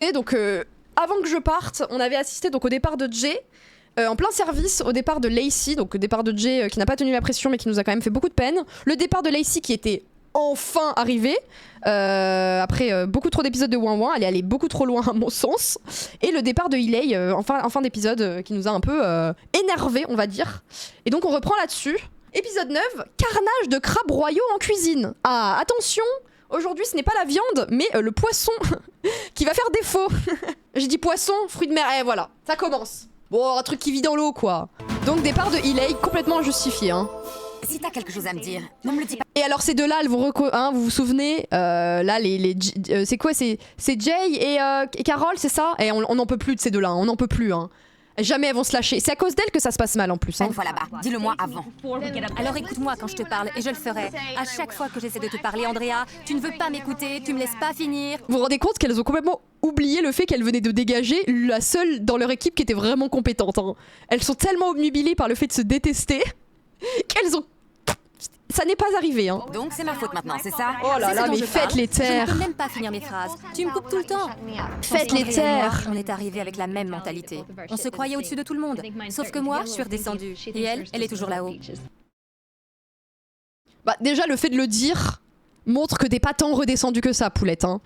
Et donc, avant que je parte, on avait assisté donc au départ de Jay, en plein service, au départ de Lacey, donc au départ de Jay qui n'a pas tenu la pression mais qui nous a quand même fait beaucoup de peine. Le départ de Lacey qui était enfin arrivé, après beaucoup trop d'épisodes de Ouin Ouin, elle est allée beaucoup trop loin à mon sens. Et le départ de Ilay en fin d'épisode qui nous a un peu énervé, on va dire. Et donc on reprend là-dessus. Épisode 9, carnage de crabes royaux en cuisine. Ah, attention! Aujourd'hui, ce n'est pas la viande, mais le poisson qui va faire défaut. J'ai dit poisson, fruits de mer, et voilà, ça commence. Bon, un truc qui vit dans l'eau, quoi. Donc, départ de Ilay, complètement injustifié, hein. Si t'as quelque chose à me dire, ne me le dis pas. Et alors, ces deux-là, elles vous, vous vous souvenez là, c'est quoi? C'est Jay et Carole, c'est ça? Et on n'en peut plus de ces deux-là, hein, on n'en peut plus, hein. Jamais elles vont se lâcher. C'est à cause d'elles que ça se passe mal en plus. Hein. Une fois là-bas, dis-le-moi avant. Alors écoute-moi quand je te parle et je le ferai. À chaque fois que j'essaie de te parler, Andrea, tu ne veux pas m'écouter, tu me laisses pas finir. Vous vous rendez compte qu'elles ont complètement oublié le fait qu'elles venaient de dégager la seule dans leur équipe qui était vraiment compétente. Hein. Elles sont tellement obnubilées par le fait de se détester qu'elles ont... Ça n'est pas arrivé, hein. Donc c'est ma faute maintenant, c'est ça? Oh là là, mais faites les taire. Je ne peux même pas finir mes phrases. Tu me coupes tout le temps. Faites les taire. On est arrivé avec la même mentalité. On se croyait au-dessus de tout le monde. Sauf que moi, je suis redescendue. Et elle est toujours là-haut. Bah déjà, le fait de le dire montre que t'es pas tant redescendu que ça, Poulette, hein.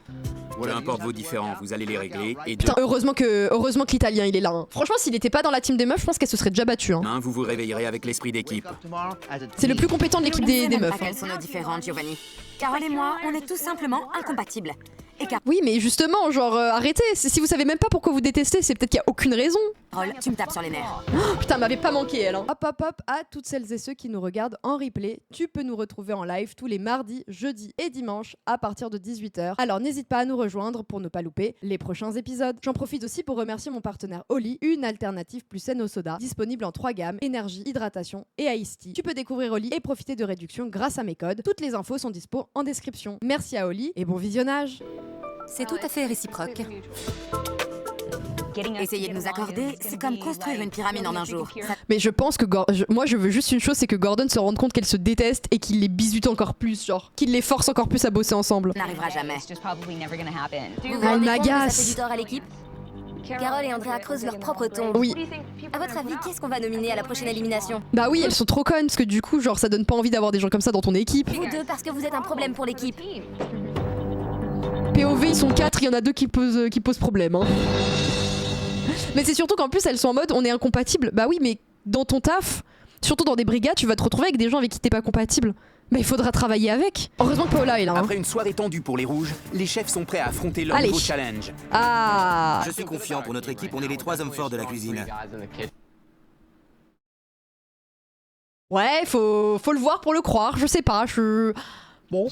Peu importe vos différends, vous allez les régler et Putain, heureusement que l'italien il est là. Hein. Franchement, s'il était pas dans la team des meufs, je pense qu'elle se serait déjà battue. Hein. demain, vous vous réveillerez avec l'esprit d'équipe. C'est le plus compétent de l'équipe des meufs. Quelles sont nos différentes, Giovanni? Carole et moi, on est tout simplement incompatibles. Et oui, mais justement, genre, arrêtez. Si vous savez même pas pourquoi vous détestez, c'est peut-être qu'il y a aucune raison. Carole, tu me tapes sur les nerfs. Oh, putain, m'avait pas manqué elle. Hein. Hop, hop, hop, à toutes celles et ceux qui nous regardent en replay, tu peux nous retrouver en live tous les mardis, jeudis et dimanches à partir de 18 h. Alors n'hésite pas à nous rejoindre pour ne pas louper les prochains épisodes. J'en profite aussi pour remercier mon partenaire Oli, une alternative plus saine au soda, disponible en 3 gammes, énergie, hydratation et iced tea. Tu peux découvrir Oli et profiter de réductions grâce à mes codes. Toutes les infos sont dispo en description. Merci à Oli et bon visionnage. C'est tout à fait réciproque. Essayer de nous accorder, c'est comme construire une pyramide en un jour. Mais je pense que moi je veux juste une chose, c'est que Gordon se rende compte qu'elle se déteste et qu'il les bisute encore plus, genre qu'il les force encore plus à bosser ensemble. N'arrivera jamais. Ah, il m'agace. Ça fait du tort à l'équipe. Carole et Andrea creusent leur propre tombe. Oui. À votre avis, qu'est-ce qu'on va nominer à la prochaine élimination? Bah oui, elles sont trop connes parce que du coup, genre ça donne pas envie d'avoir des gens comme ça dans ton équipe. Vous deux parce que vous êtes un problème pour l'équipe. POV, ils sont 4, il y en a 2 qui posent problème. Hein. Mais c'est surtout qu'en plus, elles sont en mode on est incompatibles. Bah oui, mais dans ton taf, surtout dans des brigades, tu vas te retrouver avec des gens avec qui t'es pas compatible. Bah il faudra travailler avec. Heureusement que Paola est là. Hein. Après une soirée tendue pour les rouges, les chefs sont prêts à affronter leur nouveau challenge. Ah. Je suis confiant pour notre équipe, on est les 3 hommes forts de la cuisine. Ouais, faut le voir pour le croire, je sais pas, Bon,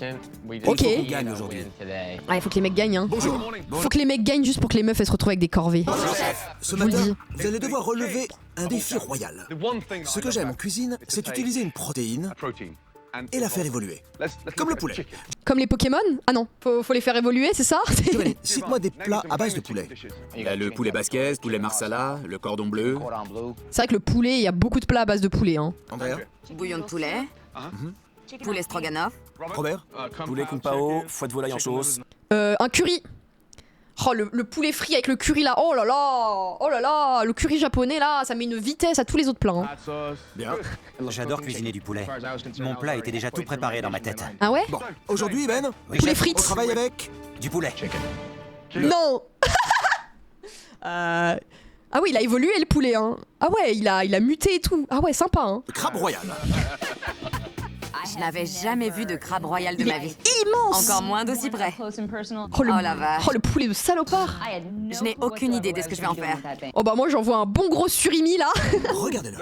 ok. On gagne aujourd'hui. Ah, il faut que les mecs gagnent, hein. Bonjour. Faut que les mecs gagnent juste pour que les meufs elles se retrouvent avec des corvées. Ce Je vous le matin, dis. vous allez devoir relever un défi royal. Ce que j'aime en cuisine, c'est utiliser une protéine et la faire évoluer. Comme le poulet. Comme les Pokémon? Ah non, faut les faire évoluer, c'est ça? Giovanni, cite-moi des plats à base de poulet. Il y a le poulet basquez, poulet marsala, le cordon bleu. C'est vrai que le poulet, il y a beaucoup de plats à base de poulet, hein. Andrea, Bouillon de poulet. Poulet stroganoff. Robert, Poulet kung pao, foie de volaille en sauce. Un curry. Oh, le poulet frit avec le curry là, oh là là, le curry japonais là, ça met une vitesse à tous les autres plats. Hein. bien. J'adore cuisiner du poulet. Mon plat était déjà tout préparé dans ma tête. Ah ouais? Bon, aujourd'hui, Ben, Poulet frites. on travaille avec... Du poulet. Non. Ah oui, il a évolué le poulet, hein. Ah ouais, il a muté et tout. Ah ouais, sympa, hein. le crabe royal. Je n'avais jamais vu de crabe royal de ma vie. Immense. Encore moins d'aussi près. Oh Oh la vache. le poulet de salopard. Je n'ai aucune idée de ce que je vais en faire. Oh bah moi j'envoie un bon gros surimi là. Regardez-le.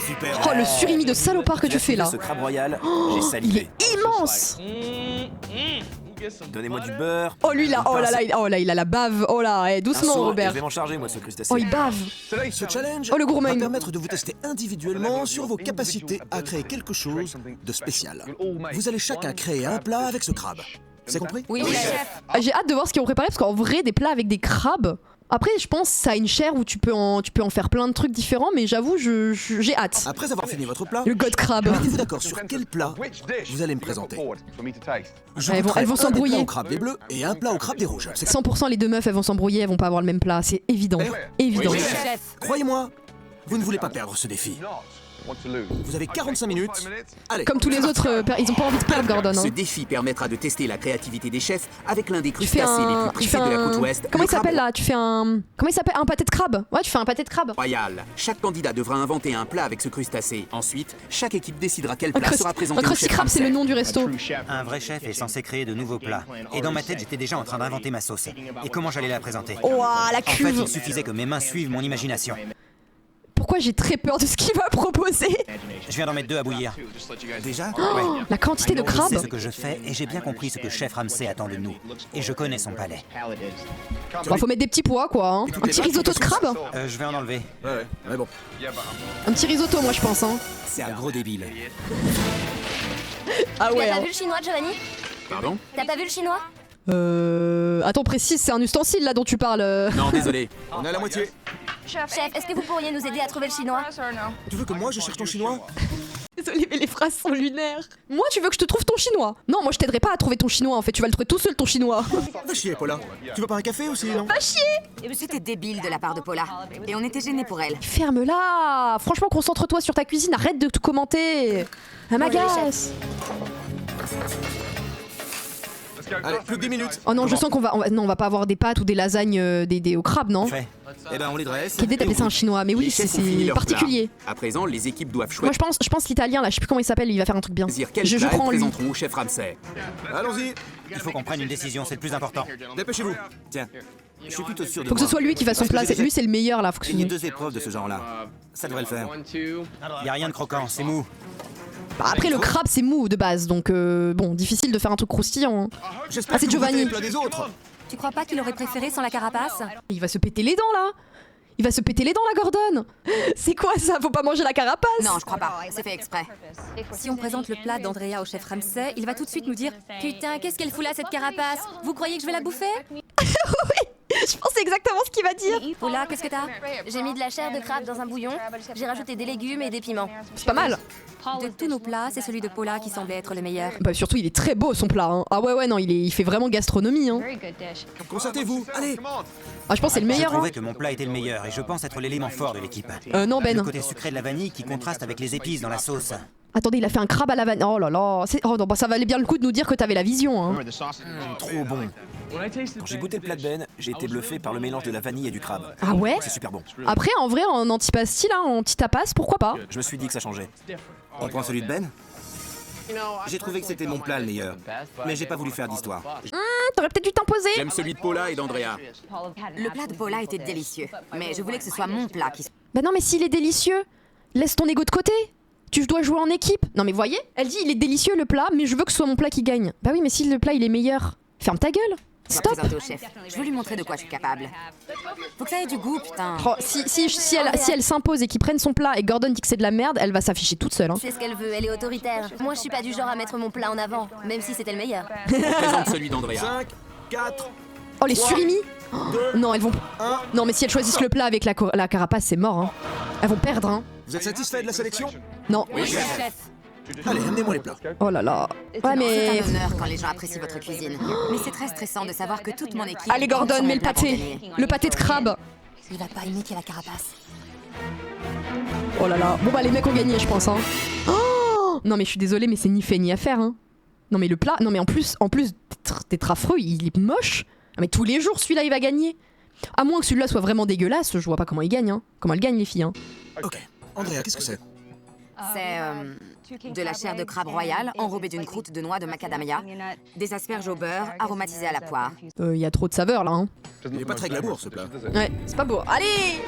Super. Oh le surimi de salopard que tu fais là. Ce crabe royal, j'ai Il est salivé. immense. Donnez-moi du beurre. Oh lui là, oh là il a la bave. Oh là, doucement un seau, et Robert. Je vais m'en charger moi ce crustacé. Oh il bave. Ce challenge Oh, le gourmand. va permettre de vous tester individuellement sur vos capacités à créer quelque chose de spécial. Vous allez chacun créer un plat avec ce crabe. C'est compris? Oui, chef. Ah, j'ai hâte de voir ce qu'ils ont préparé parce qu'en vrai des plats avec des crabes. Après, je pense que ça a une chair où tu peux en faire plein de trucs différents, mais j'avoue, j'ai hâte. Après avoir fini votre plat, Le god crabe. mettez-vous d'accord sur quel plat vous allez me présenter. Je Elles vont goûterai un s'embrouiller. des plats au crabe des bleus et un plat au crabe des rouges. C'est 100% les deux meufs, elles vont s'embrouiller, elles vont pas avoir le même plat, c'est évident. Évident. Oui, Chef. Croyez-moi, vous ne voulez pas perdre ce défi. Vous avez 45 minutes. Allez. Comme tous les autres, ils ont pas envie de perdre Gordon. Ce Hein. défi permettra de tester la créativité des chefs avec l'un des Tu fais crustacés les plus tu fais prisés de la côte ouest. Comment le il s'appelle crabe là? Tu fais un. Comment il s'appelle? Un pâté de crabe. Ouais, tu fais un pâté de crabe. royal. Chaque candidat devra inventer un plat avec ce crustacé. Ensuite, chaque équipe décidera quel plat sera Un présenté au crusty chef crabe, c'est le Ramsay. nom du resto. Un vrai chef est censé créer de nouveaux plats. Et dans ma tête, j'étais déjà en train d'inventer ma sauce. Et comment j'allais la présenter? Ouah, la En fait, cuve. il suffisait que mes mains suivent mon imagination. Pourquoi j'ai très peur de ce qu'il va proposer? Je viens d'en mettre 2 à bouillir. Déjà Oh, la quantité de Je sais crabes. ce que je fais et j'ai bien compris ce que chef Ramsay attend de nous. Et je connais son palais. Bon, faut mettre des petits pois quoi. Hein. Un petit risotto de crabe. Je vais en enlever. Ouais, mais bon. Un petit risotto, moi je pense. Hein. C'est un gros débile. Ah T'as ouais. pas Hein. vu le chinois, Giovanni? Pardon? T'as pas vu le chinois? Attends, précise, c'est un ustensile là dont tu parles. Non, désolé. On est à la moitié. Chef, est-ce que vous pourriez nous aider à trouver le chinois? Tu veux que moi je cherche ton chinois? Désolée, mais les phrases sont lunaires. Moi, tu veux que je te trouve ton chinois? Non, moi je t'aiderai pas à trouver ton chinois en fait, tu vas le trouver tout seul ton chinois. Va chier, Paula. Tu veux pas un café aussi, non? C'était débile de la part de Paula. Et on était gênés pour elle. Ferme-la. Franchement, concentre-toi sur ta cuisine, arrête de tout commenter. Elle m'agace. Allez, plus que 10 minutes. Oh non, je sens qu'on va, non, on va pas avoir des pâtes ou des lasagnes des au crabe, non? Fait. Eh ben, on les dresse. Quelle idée d'appeler ça un chinois? Mais oui, Les chefs ont fini c'est leur particulier. plat. À présent, les équipes doivent Moi, choisir je pense l'italien là, je sais plus comment il s'appelle, il va faire un truc bien. quel Je plat crois elles en lui. présenteront au chef Ramsay. Allons-y. Il faut qu'on prenne une décision, c'est le plus important. Dépêchez-vous. Tiens, je suis plutôt sûr de Faut que ce soit lui qui fasse son plat. Lui, c'est le meilleur là. Faut que ce Il y a soit- 2 épreuves de ce genre-là. Ça devrait le faire. Y a rien de croquant, c'est mou. Bah, après, le crabe c'est mou de base, donc bon, difficile de faire un truc croustillant. Hein. J'espère Ah, c'est que vous Giovanni. goûtez les plats des autres. Tu crois pas qu'il aurait préféré sans la carapace? Il va se péter les dents là. Il va se péter les dents la Gordon. C'est quoi ça? Faut pas manger la carapace. Non, je crois pas. C'est fait exprès. Si on présente le plat d'Andrea au chef Ramsay, il va tout de suite nous dire « Putain, qu'est-ce qu'elle fout là cette carapace? Vous croyez que je vais la bouffer ?» Je pense que c'est exactement ce qu'il va dire. Paula, qu'est-ce que t'as? J'ai mis de la chair de crabe dans un bouillon, j'ai rajouté des légumes et des piments. C'est pas mal. De tous nos plats, c'est celui de Paula qui semblait être le meilleur. Bah surtout il est très beau son plat. Hein. Ah ouais non, il fait vraiment gastronomie. Hein. Concertez-vous. Allez. Ah je pense que c'est le Je meilleur. Hein. trouvais que mon plat était le meilleur et je pense être l'élément fort de l'équipe. Non Ben. Le côté sucré de la vanille qui contraste avec les épices dans la sauce. Attendez, il a fait un crabe à la vanille. Oh là là. Oh non, bah, ça valait bien le coup de nous dire que t'avais la vision. Hein. Trop bon. Quand j'ai goûté le plat de Ben, j'ai été bluffé par le mélange de la vanille et du crabe. Ah ouais. C'est super bon. Après en vrai en antipasti là, en petit tapas, pourquoi pas? Je me suis dit que ça changeait. On prend celui de Ben? J'ai trouvé que c'était mon plat le meilleur. Mais j'ai pas voulu faire d'histoire. T'aurais peut-être dû t'imposer. J'aime celui de Paula et d'Andrea. Le plat de Paula était délicieux. Mais je voulais que ce soit mon plat qui... Bah non mais s'il est délicieux, laisse ton ego de côté. Tu dois jouer en équipe. Non mais voyez, elle dit il est délicieux le plat, mais je veux que ce soit mon plat qui gagne. Bah oui mais si le plat il est meilleur, ferme ta gueule. Je dois Stop. présenter au chef. Je veux lui montrer de quoi je suis capable. Faut que ça ait du goût, putain. Oh, si elle s'impose et qu'il prenne son plat et Gordon dit que c'est de la merde, elle va s'afficher toute seule. Hein. C'est ce qu'elle veut, elle est autoritaire. Moi je suis pas du genre à mettre mon plat en avant, même si c'était le meilleur. Présente celui d'Andrea. 5, 4, Oh les surimi. Oh, non elles vont. Non mais si elles choisissent le plat avec la carapace c'est mort. Hein. Elles vont perdre. Hein. vous êtes satisfait de la sélection? Non. Oui, chef. Allez, amenez-moi les plats. Oh là là. Ouais C'est mais. un honneur quand les gens apprécient votre cuisine. Mais c'est très stressant de savoir que toute mon équipe... Allez compte Gordon, sur mets mon le plat pour pâté. gagner. Le pâté de crabe. Il va pas aimer qu'il y a la carapace. Oh là là. Bon bah les mecs ont gagné je pense. Hein. Oh non mais je suis désolée mais c'est ni fait ni à faire. Hein. Non mais le plat, non mais en plus d'être affreux, il est moche. Ah, mais tous les jours celui-là il va gagner. À moins que celui-là soit vraiment dégueulasse, je vois pas comment il gagne. Hein. Comment elles gagnent les filles. Hein. Ok. Andrea, qu'est-ce que c'est? C'est de la chair de crabe royale enrobée d'une croûte de noix de macadamia, des asperges au beurre aromatisées à la poire. Il y a trop de saveur là. Hein. Il est pas très glamour ce plat. Ouais, c'est pas beau. Allez.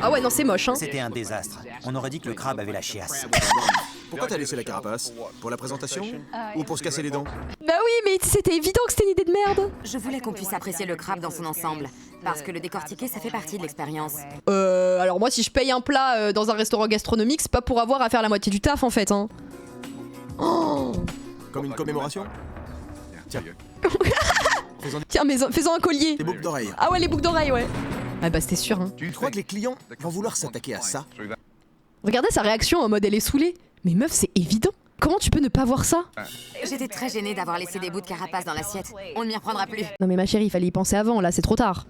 Ah ouais non c'est moche. Hein. C'était un désastre. On aurait dit que le crabe avait la chiasse. Pourquoi t'as laissé la carapace? Pour la présentation? Ou pour se casser les dents? Bah oui mais c'était évident que c'était une idée de merde. Je voulais qu'on puisse apprécier le crabe dans son ensemble, parce que le décortiquer, ça fait partie de l'expérience. Alors moi si je paye un plat dans un restaurant gastronomique, c'est pas pour avoir à faire la moitié du taf en fait. Hein. Oh. Comme une commémoration? Tiens, Tiens mais fais-en un collier. des boucles d'oreilles. Ah ouais les boucles d'oreilles ouais. Ah bah c'était sûr, hein. Tu crois que les clients vont vouloir s'attaquer à ça? Regardez sa réaction en mode elle est saoulée. Mais meuf, c'est évident. Comment tu peux ne pas voir ça? J'étais très gênée d'avoir laissé des bouts de carapace dans l'assiette. On ne m'y reprendra plus. Non mais ma chérie, il fallait y penser avant, là c'est trop tard.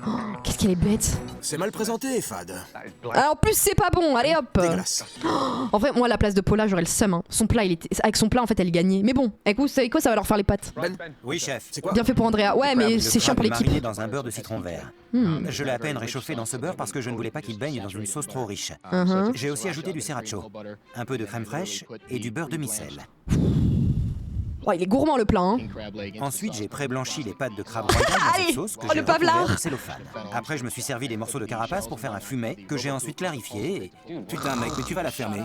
Oh, qu'est-ce qu'elle est bête. C'est mal présenté, Fad. Ah, en plus c'est pas bon, allez hop. Dégueulasse. En vrai, moi à la place de Paula, j'aurais le seum. Hein. Son plat, avec son plat, en fait, elle gagnait. Mais bon, écoute, vous savez quoi, ça va leur faire les pattes. Oui, chef. C'est quoi? Bien fait pour Andrea. Ouais, mais Le c'est chiant crabe pour est l'équipe. mariné dans un beurre de citron vert. Je l'ai à peine réchauffé dans ce beurre parce que je ne voulais pas qu'il baigne dans une sauce trop riche. J'ai aussi ajouté du sriracha, un peu de crème fraîche et du beurre de micelle. Oh, il est gourmand le plat, hein. Ensuite, j'ai pré-blanchi les pâtes de crabe royal dans Allez, cette sauce que oh, j'ai le pavelard. recouvert de cellophane. Après, je me suis servi des morceaux de carapace pour faire un fumet que j'ai ensuite clarifié. Putain, mec, mais tu vas la fermer.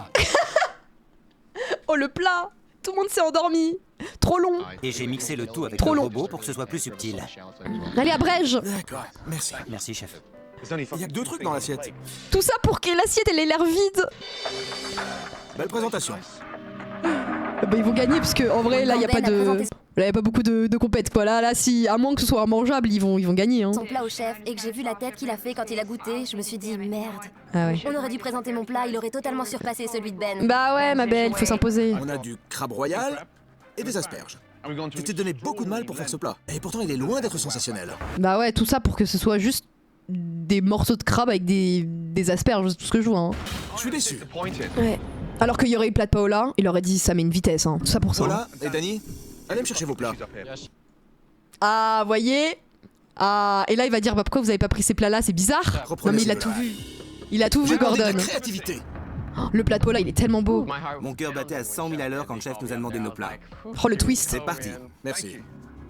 Oh, le plat. Tout le monde s'est endormi. Trop long. Et j'ai mixé le tout avec Trop le long. robot pour que ce soit plus subtil. Allez, abrège. D'accord, merci. Merci, chef. Il y a que 2 trucs dans l'assiette. Tout ça pour que l'assiette, elle ait l'air vide. Belle présentation. Bah, ils vont gagner parce que en vrai là il y a pas de, là y a pas beaucoup de compètes quoi. Là si à moins que ce soit mangeable ils vont gagner hein. Son plat au chef et que j'ai vu la tête qu'il a fait quand il a goûté, je me suis dit merde. Ah ouais. On aurait dû présenter mon plat, il aurait totalement surpassé celui de Ben. Bah ouais ma belle, faut s'imposer. On a du crabe royal et des asperges. Tu t'es donné beaucoup de mal pour faire ce plat. Et pourtant, il est loin d'être sensationnel. Bah ouais tout ça pour que ce soit juste des morceaux de crabe avec des asperges, c'est tout ce que je vois hein. Je suis déçu. Ouais. Alors qu'il y aurait eu le plat de Paola, il aurait dit ça met une vitesse hein. Tout ça pour ça. Paula et Dani, allez me chercher vos plats. Ah voyez. Ah et là il va dire bah pourquoi vous avez pas pris ces plats là, c'est bizarre. Non mais il a tout vu. Il a tout vu J'ai demandé de Gordon. la créativité. Oh, le plat de Paola il est tellement beau. Mon cœur battait à 100 000 à l'heure quand le chef nous a demandé nos plats. Oh le twist. C'est parti. Merci.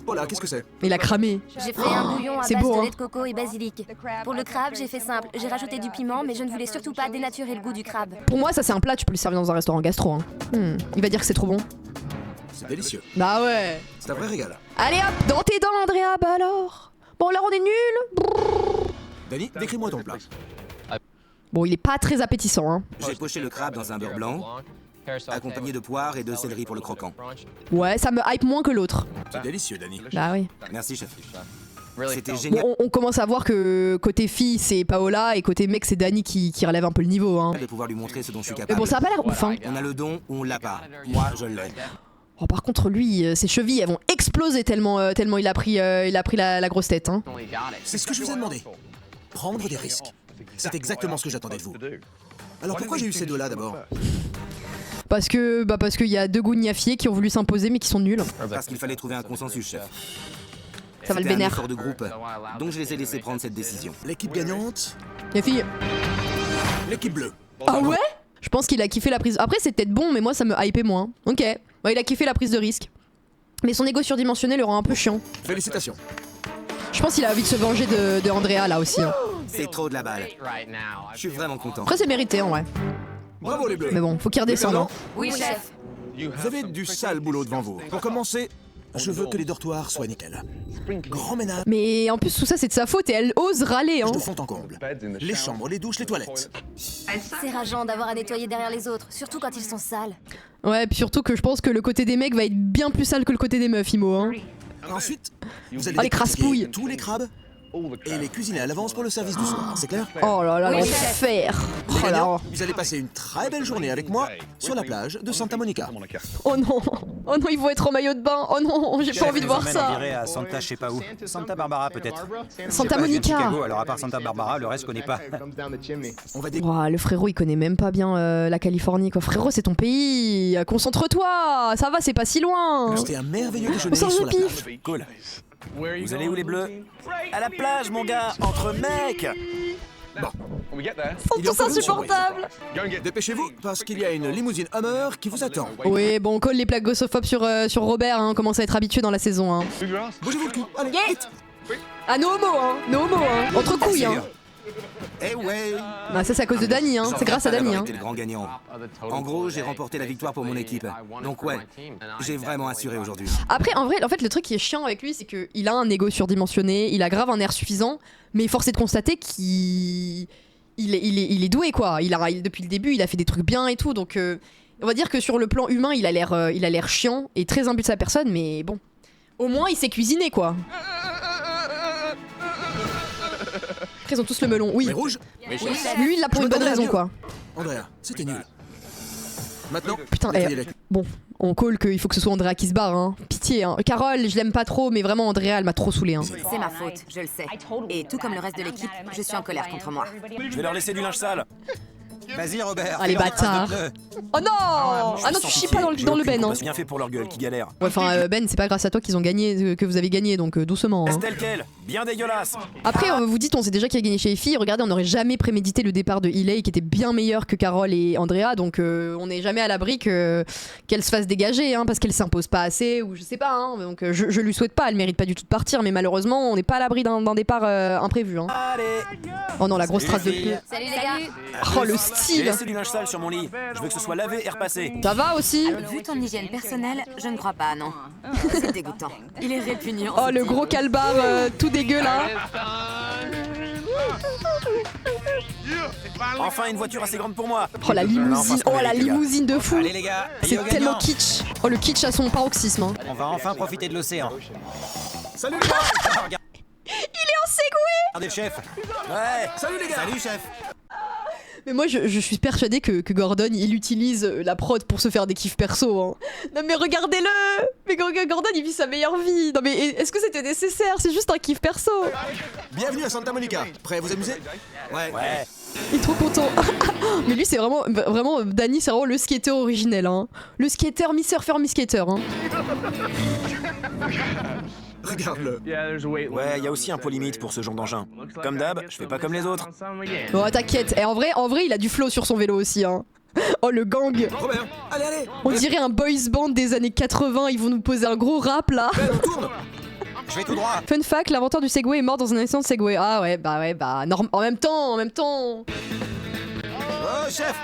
Paula, qu'est-ce que c'est? Il a cramé. J'ai fait un bouillon à c'est base beau, de hein. lait de coco et basilic. Pour le crabe, j'ai fait simple. J'ai rajouté du piment, mais je ne voulais surtout pas dénaturer le goût du crabe. Pour moi ça c'est un plat, tu peux le servir dans un restaurant gastro hein. Il va dire que c'est trop bon. C'est délicieux. Bah ouais. C'est un vrai régal. Allez hop, dans tes dents Andrea, bah alors. Bon alors on est nul. Dani, décris-moi ton plat. Bon il est pas très appétissant hein. J'ai poché le crabe dans un beurre blanc, accompagné de poire et de céleri pour le croquant. Ouais ça me hype moins que l'autre. C'est délicieux, Dani. Bah oui. Merci, chef. C'était Bon, génial on commence à voir que côté fille c'est Paola et côté mec c'est Dani qui relève un peu le niveau hein. de pouvoir lui montrer ce dont je suis Mais capable. bon ça a pas l'air ouf hein. On a le don ou on l'a pas. Moi, je l'ai. Oh, par contre lui, ses chevilles elles vont exploser tellement il a pris la grosse tête hein. C'est ce que je vous ai demandé. Prendre des risques. C'est exactement ce que j'attendais de vous. Alors pourquoi j'ai eu ces deux-là d'abord? Parce qu'il y a deux gougnafiers qui ont voulu s'imposer mais qui sont nuls. Parce qu'il fallait trouver un consensus, chef. Ça va le C'était un vénère. effort de groupe, donc je les ai laissés prendre cette décision. L'équipe gagnante, Les filles. l'équipe bleue. Ah ouais? Je pense qu'il a kiffé la prise. Après c'est peut-être bon mais moi ça me hypait moins. Ok. Bah, il a kiffé la prise de risque. Mais son ego surdimensionné le rend un peu chiant. Félicitations. Je pense qu'il a envie de se venger de Andrea là aussi. Hein. C'est trop de la balle. Je suis vraiment content. Après c'est mérité en vrai. Bravo les bleus. Mais bon, faut qu'il redescende. Hein. Oui, chef. Vous avez du sale boulot devant vous. Pour commencer, je veux que les dortoirs soient nickel. Grand ménage Mais en plus tout ça c'est de sa faute et elle ose râler hein. de fond en comble. Les chambres, les douches, les toilettes. C'est rageant d'avoir à nettoyer derrière les autres, surtout quand ils sont sales. Ouais, puis surtout que je pense que le côté des mecs va être bien plus sale que le côté des meufs, Imo. Hein. Ensuite, vous allez Oh, les crasse-pouilles. tous les crabes et les cuisiner à l'avance pour le service du soir, c'est clair? Oh là là, Oui, l'enfer. Les Oh là. gagnants, vous allez passer une très belle journée avec moi sur la plage de Santa Monica. Oh non. Oh non, ils vont être en maillot de bain. Oh non, j'ai pas envie de voir On ça. dirait à Santa, je sais pas où. Santa Barbara peut-être. Santa Je viens de Monica. Chicago, alors à part Santa Barbara, le reste je connais pas. On va Oh, le frérot, il connaît même pas bien la Californie, quoi. Frérot, c'est ton pays. Concentre-toi. Ça va, c'est pas si loin. déguster un merveilleux déjeuner Sans sur la pif. plage. Cool. Vous allez où les bleus? À la plage, mon gars, entre mecs. Ils sont tous insupportables. Dépêchez-vous, parce qu'il y a une limousine Hummer qui vous attend. Oui, bon, on colle les plaques grossophobes sur Robert. Hein. On commence à être habitué dans la saison. Hein. Bougez-vous le cul, allez, vite. Ah, no homo, hein. No homo, hein. Entre couilles, hein. Eh ouais. Bah, ça, c'est à cause de Dani, hein. C'est grâce à Dani, hein. Été le grand gagnant. En gros, j'ai remporté la victoire pour mon équipe. Donc ouais, j'ai vraiment assuré aujourd'hui. Après, en vrai, en fait, le truc qui est chiant avec lui, c'est qu'il a un ego surdimensionné, il a grave un air suffisant, mais force est de constater qu'il est doué, quoi. Depuis le début, il a fait des trucs bien et tout, donc on va dire que sur le plan humain, il a l'air chiant et très imbu de sa personne, mais bon, au moins, il sait cuisiner, quoi. Après, ils ont tous le melon, oui. Mais rouge. Lui, il l'a pour une bonne raison, quoi. Andrea, c'était nul. Maintenant, Putain, nettoyez-les. bon, on call qu'il faut que ce soit Andrea qui se barre, hein. Pitié, hein. Carole, je l'aime pas trop, mais vraiment, Andrea, elle m'a trop saulé, hein. C'est ma faute, je le sais. Et tout comme le reste de l'équipe, je suis en colère contre moi. Je vais leur laisser du linge sale. Vas-y, Robert. Ah, les fais-leur une trace de bâtards. pneu. Oh non! Ah non, tu chies pas dans le Ben, hein. C'est bien fait pour leur gueule qui galère. Ouais, enfin, Ben, c'est pas grâce à toi qu'ils ont gagné, que vous avez gagné, donc doucement, hein. Reste tel quel, bien dégueulasse. Après, vous dites, on sait déjà qui a gagné chez les filles. Regardez, on n'aurait jamais prémédité le départ de Hailey, qui était bien meilleur que Carole et Andrea, donc on n'est jamais à l'abri qu'elle se fasse dégager, hein, parce qu'elle s'impose pas assez, ou je sais pas, hein. Donc je lui souhaite pas, elle mérite pas du tout de partir, mais malheureusement, on n'est pas à l'abri d'un départ imprévu, hein. Allez. Oh non, la grosse trace de pneu. Salut les gars. Oh, le J'ai style! laissé du linge sale sur mon lit. Je veux que ce soit lavé et repassé. Ça va aussi? Vu ton hygiène personnelle, je ne crois pas, non. C'est dégoûtant. Il est répugnant. Oh, ce le type. gros calbar tout dégueu là. Enfin une voiture assez grande pour moi. Oh, la Enfin, limousine, ce qu'on oh, la mérite, les gars. limousine de fou. Allez les gars, C'est payez au tellement gagnant. kitsch. Oh, le kitsch à son paroxysme, hein. On va enfin profiter de l'océan. Salut les gars. Regardez Il est en Segway! le chef. Ouais. Salut les gars. Salut chef. Mais moi, je suis persuadée que Gordon, il utilise la prod pour se faire des kiffs perso, hein. Non mais regardez-le! Mais Gordon, il vit sa meilleure vie. Non mais est-ce que c'était nécessaire? C'est juste un kiff perso. Bienvenue à Santa Monica. Prêt à vous amuser? Ouais. Il est trop content. Mais lui, c'est vraiment, Danny, c'est vraiment le skater originel, hein. Le skater, mi-surfer, mi-skater, hein. Regarde-le. Ouais, il y a aussi un pot limite pour ce genre d'engin. Comme d'hab, je fais pas comme les autres. Bon, t'inquiète. Et en vrai, il a du flow sur son vélo aussi, hein. Oh, le gang. Robert, allez, allez. On dirait un boys band des années 80. Ils vont nous poser un gros rap, là. Ben, on tourne. Je vais tout droit. Fun fact, l'inventeur du Segway est mort dans un accident de Segway. Ah ouais, en même temps. Oh, chef.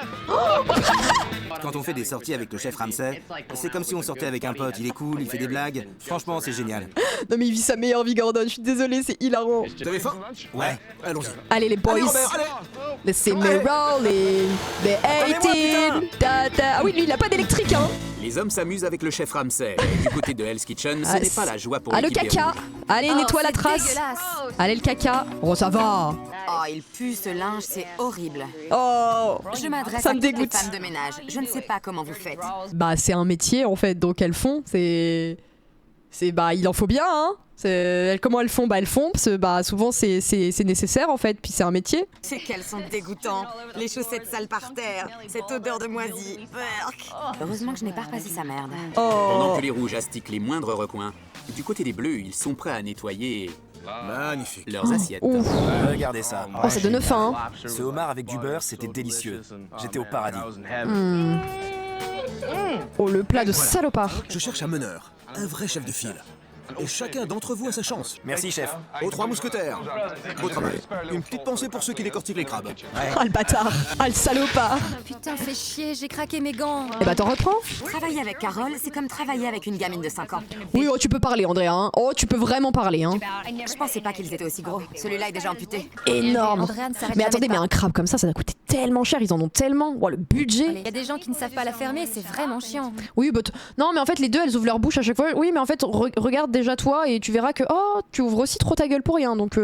Quand on fait des sorties avec le chef Ramsay, c'est comme si on sortait avec un pote. Il est cool, il fait des blagues. Franchement, c'est génial. Non mais il vit sa meilleure vie, Gordon. Je suis désolée, c'est hilarant. T'avais faim? Ouais. Allons-y. Allez les boys. Allez Robert, allez. Laissez me rolling. The 18. Ah oui, lui il a pas d'électrique, hein. Les hommes s'amusent avec le chef Ramsay. Du côté de Hell's Kitchen, ce Ah, n'est pas la joie pour Ah, le l'équipe des caca. rouges. Allez, nettoie la c'est trace. dégueulasse. Allez, le caca. Oh, ça va. Oh, il pue ce linge, c'est horrible. Oh. Je m'adresse Ça à me toutes les dégoûte. femmes de ménage. Je ne sais pas comment vous faites. Bah, c'est un métier en fait, donc elles font. Bah, il en faut bien, hein. Comment elles font? Bah, elles font, parce que bah, souvent c'est nécessaire en fait, puis c'est un métier. C'est qu'elles sont dégoûtantes. Les chaussettes sales par terre. Cette odeur de moisi. Burk. Heureusement que je n'ai pas repassé sa merde. Pendant Oh. que les rouges astiquent les moindres recoins, du côté des bleus, ils sont prêts à nettoyer Magnifique. leurs assiettes. Ouf. Regardez ça. Oh, ça donne faim, hein. Ce homard avec du beurre, c'était délicieux. J'étais au paradis. Oh, le plat de salopard. Je cherche un meneur, un vrai chef de file. Et chacun d'entre vous a sa chance. Merci chef. Aux trois mousquetaires. Beau travail. Une petite pensée pour ceux qui décortiquent les crabes. Ah, le bâtard. Ah, le salopard. Putain, fais chier, j'ai craqué mes gants. Eh bah, t'en reprends? Travailler avec Carole, c'est comme travailler avec une gamine de 5 ans. Oui, oh, tu peux parler, Andrea, hein. Oh, tu peux vraiment parler, hein. Je pensais pas qu'ils étaient aussi gros. Celui-là est déjà amputé. Énorme. Andrea ne s'arrête Mais jamais attendez, de mais un crabe comme ça doit coûter tellement cher. Ils en ont tellement. Oh, le budget. Il y a des gens qui ne savent pas la fermer, c'est vraiment chiant. Oui, non, mais en fait, les deux, elles ouvrent leur bouche à chaque fois. Oui, mais en fait, regarde déjà toi et tu verras que, oh, tu ouvres aussi trop ta gueule pour rien. Donc,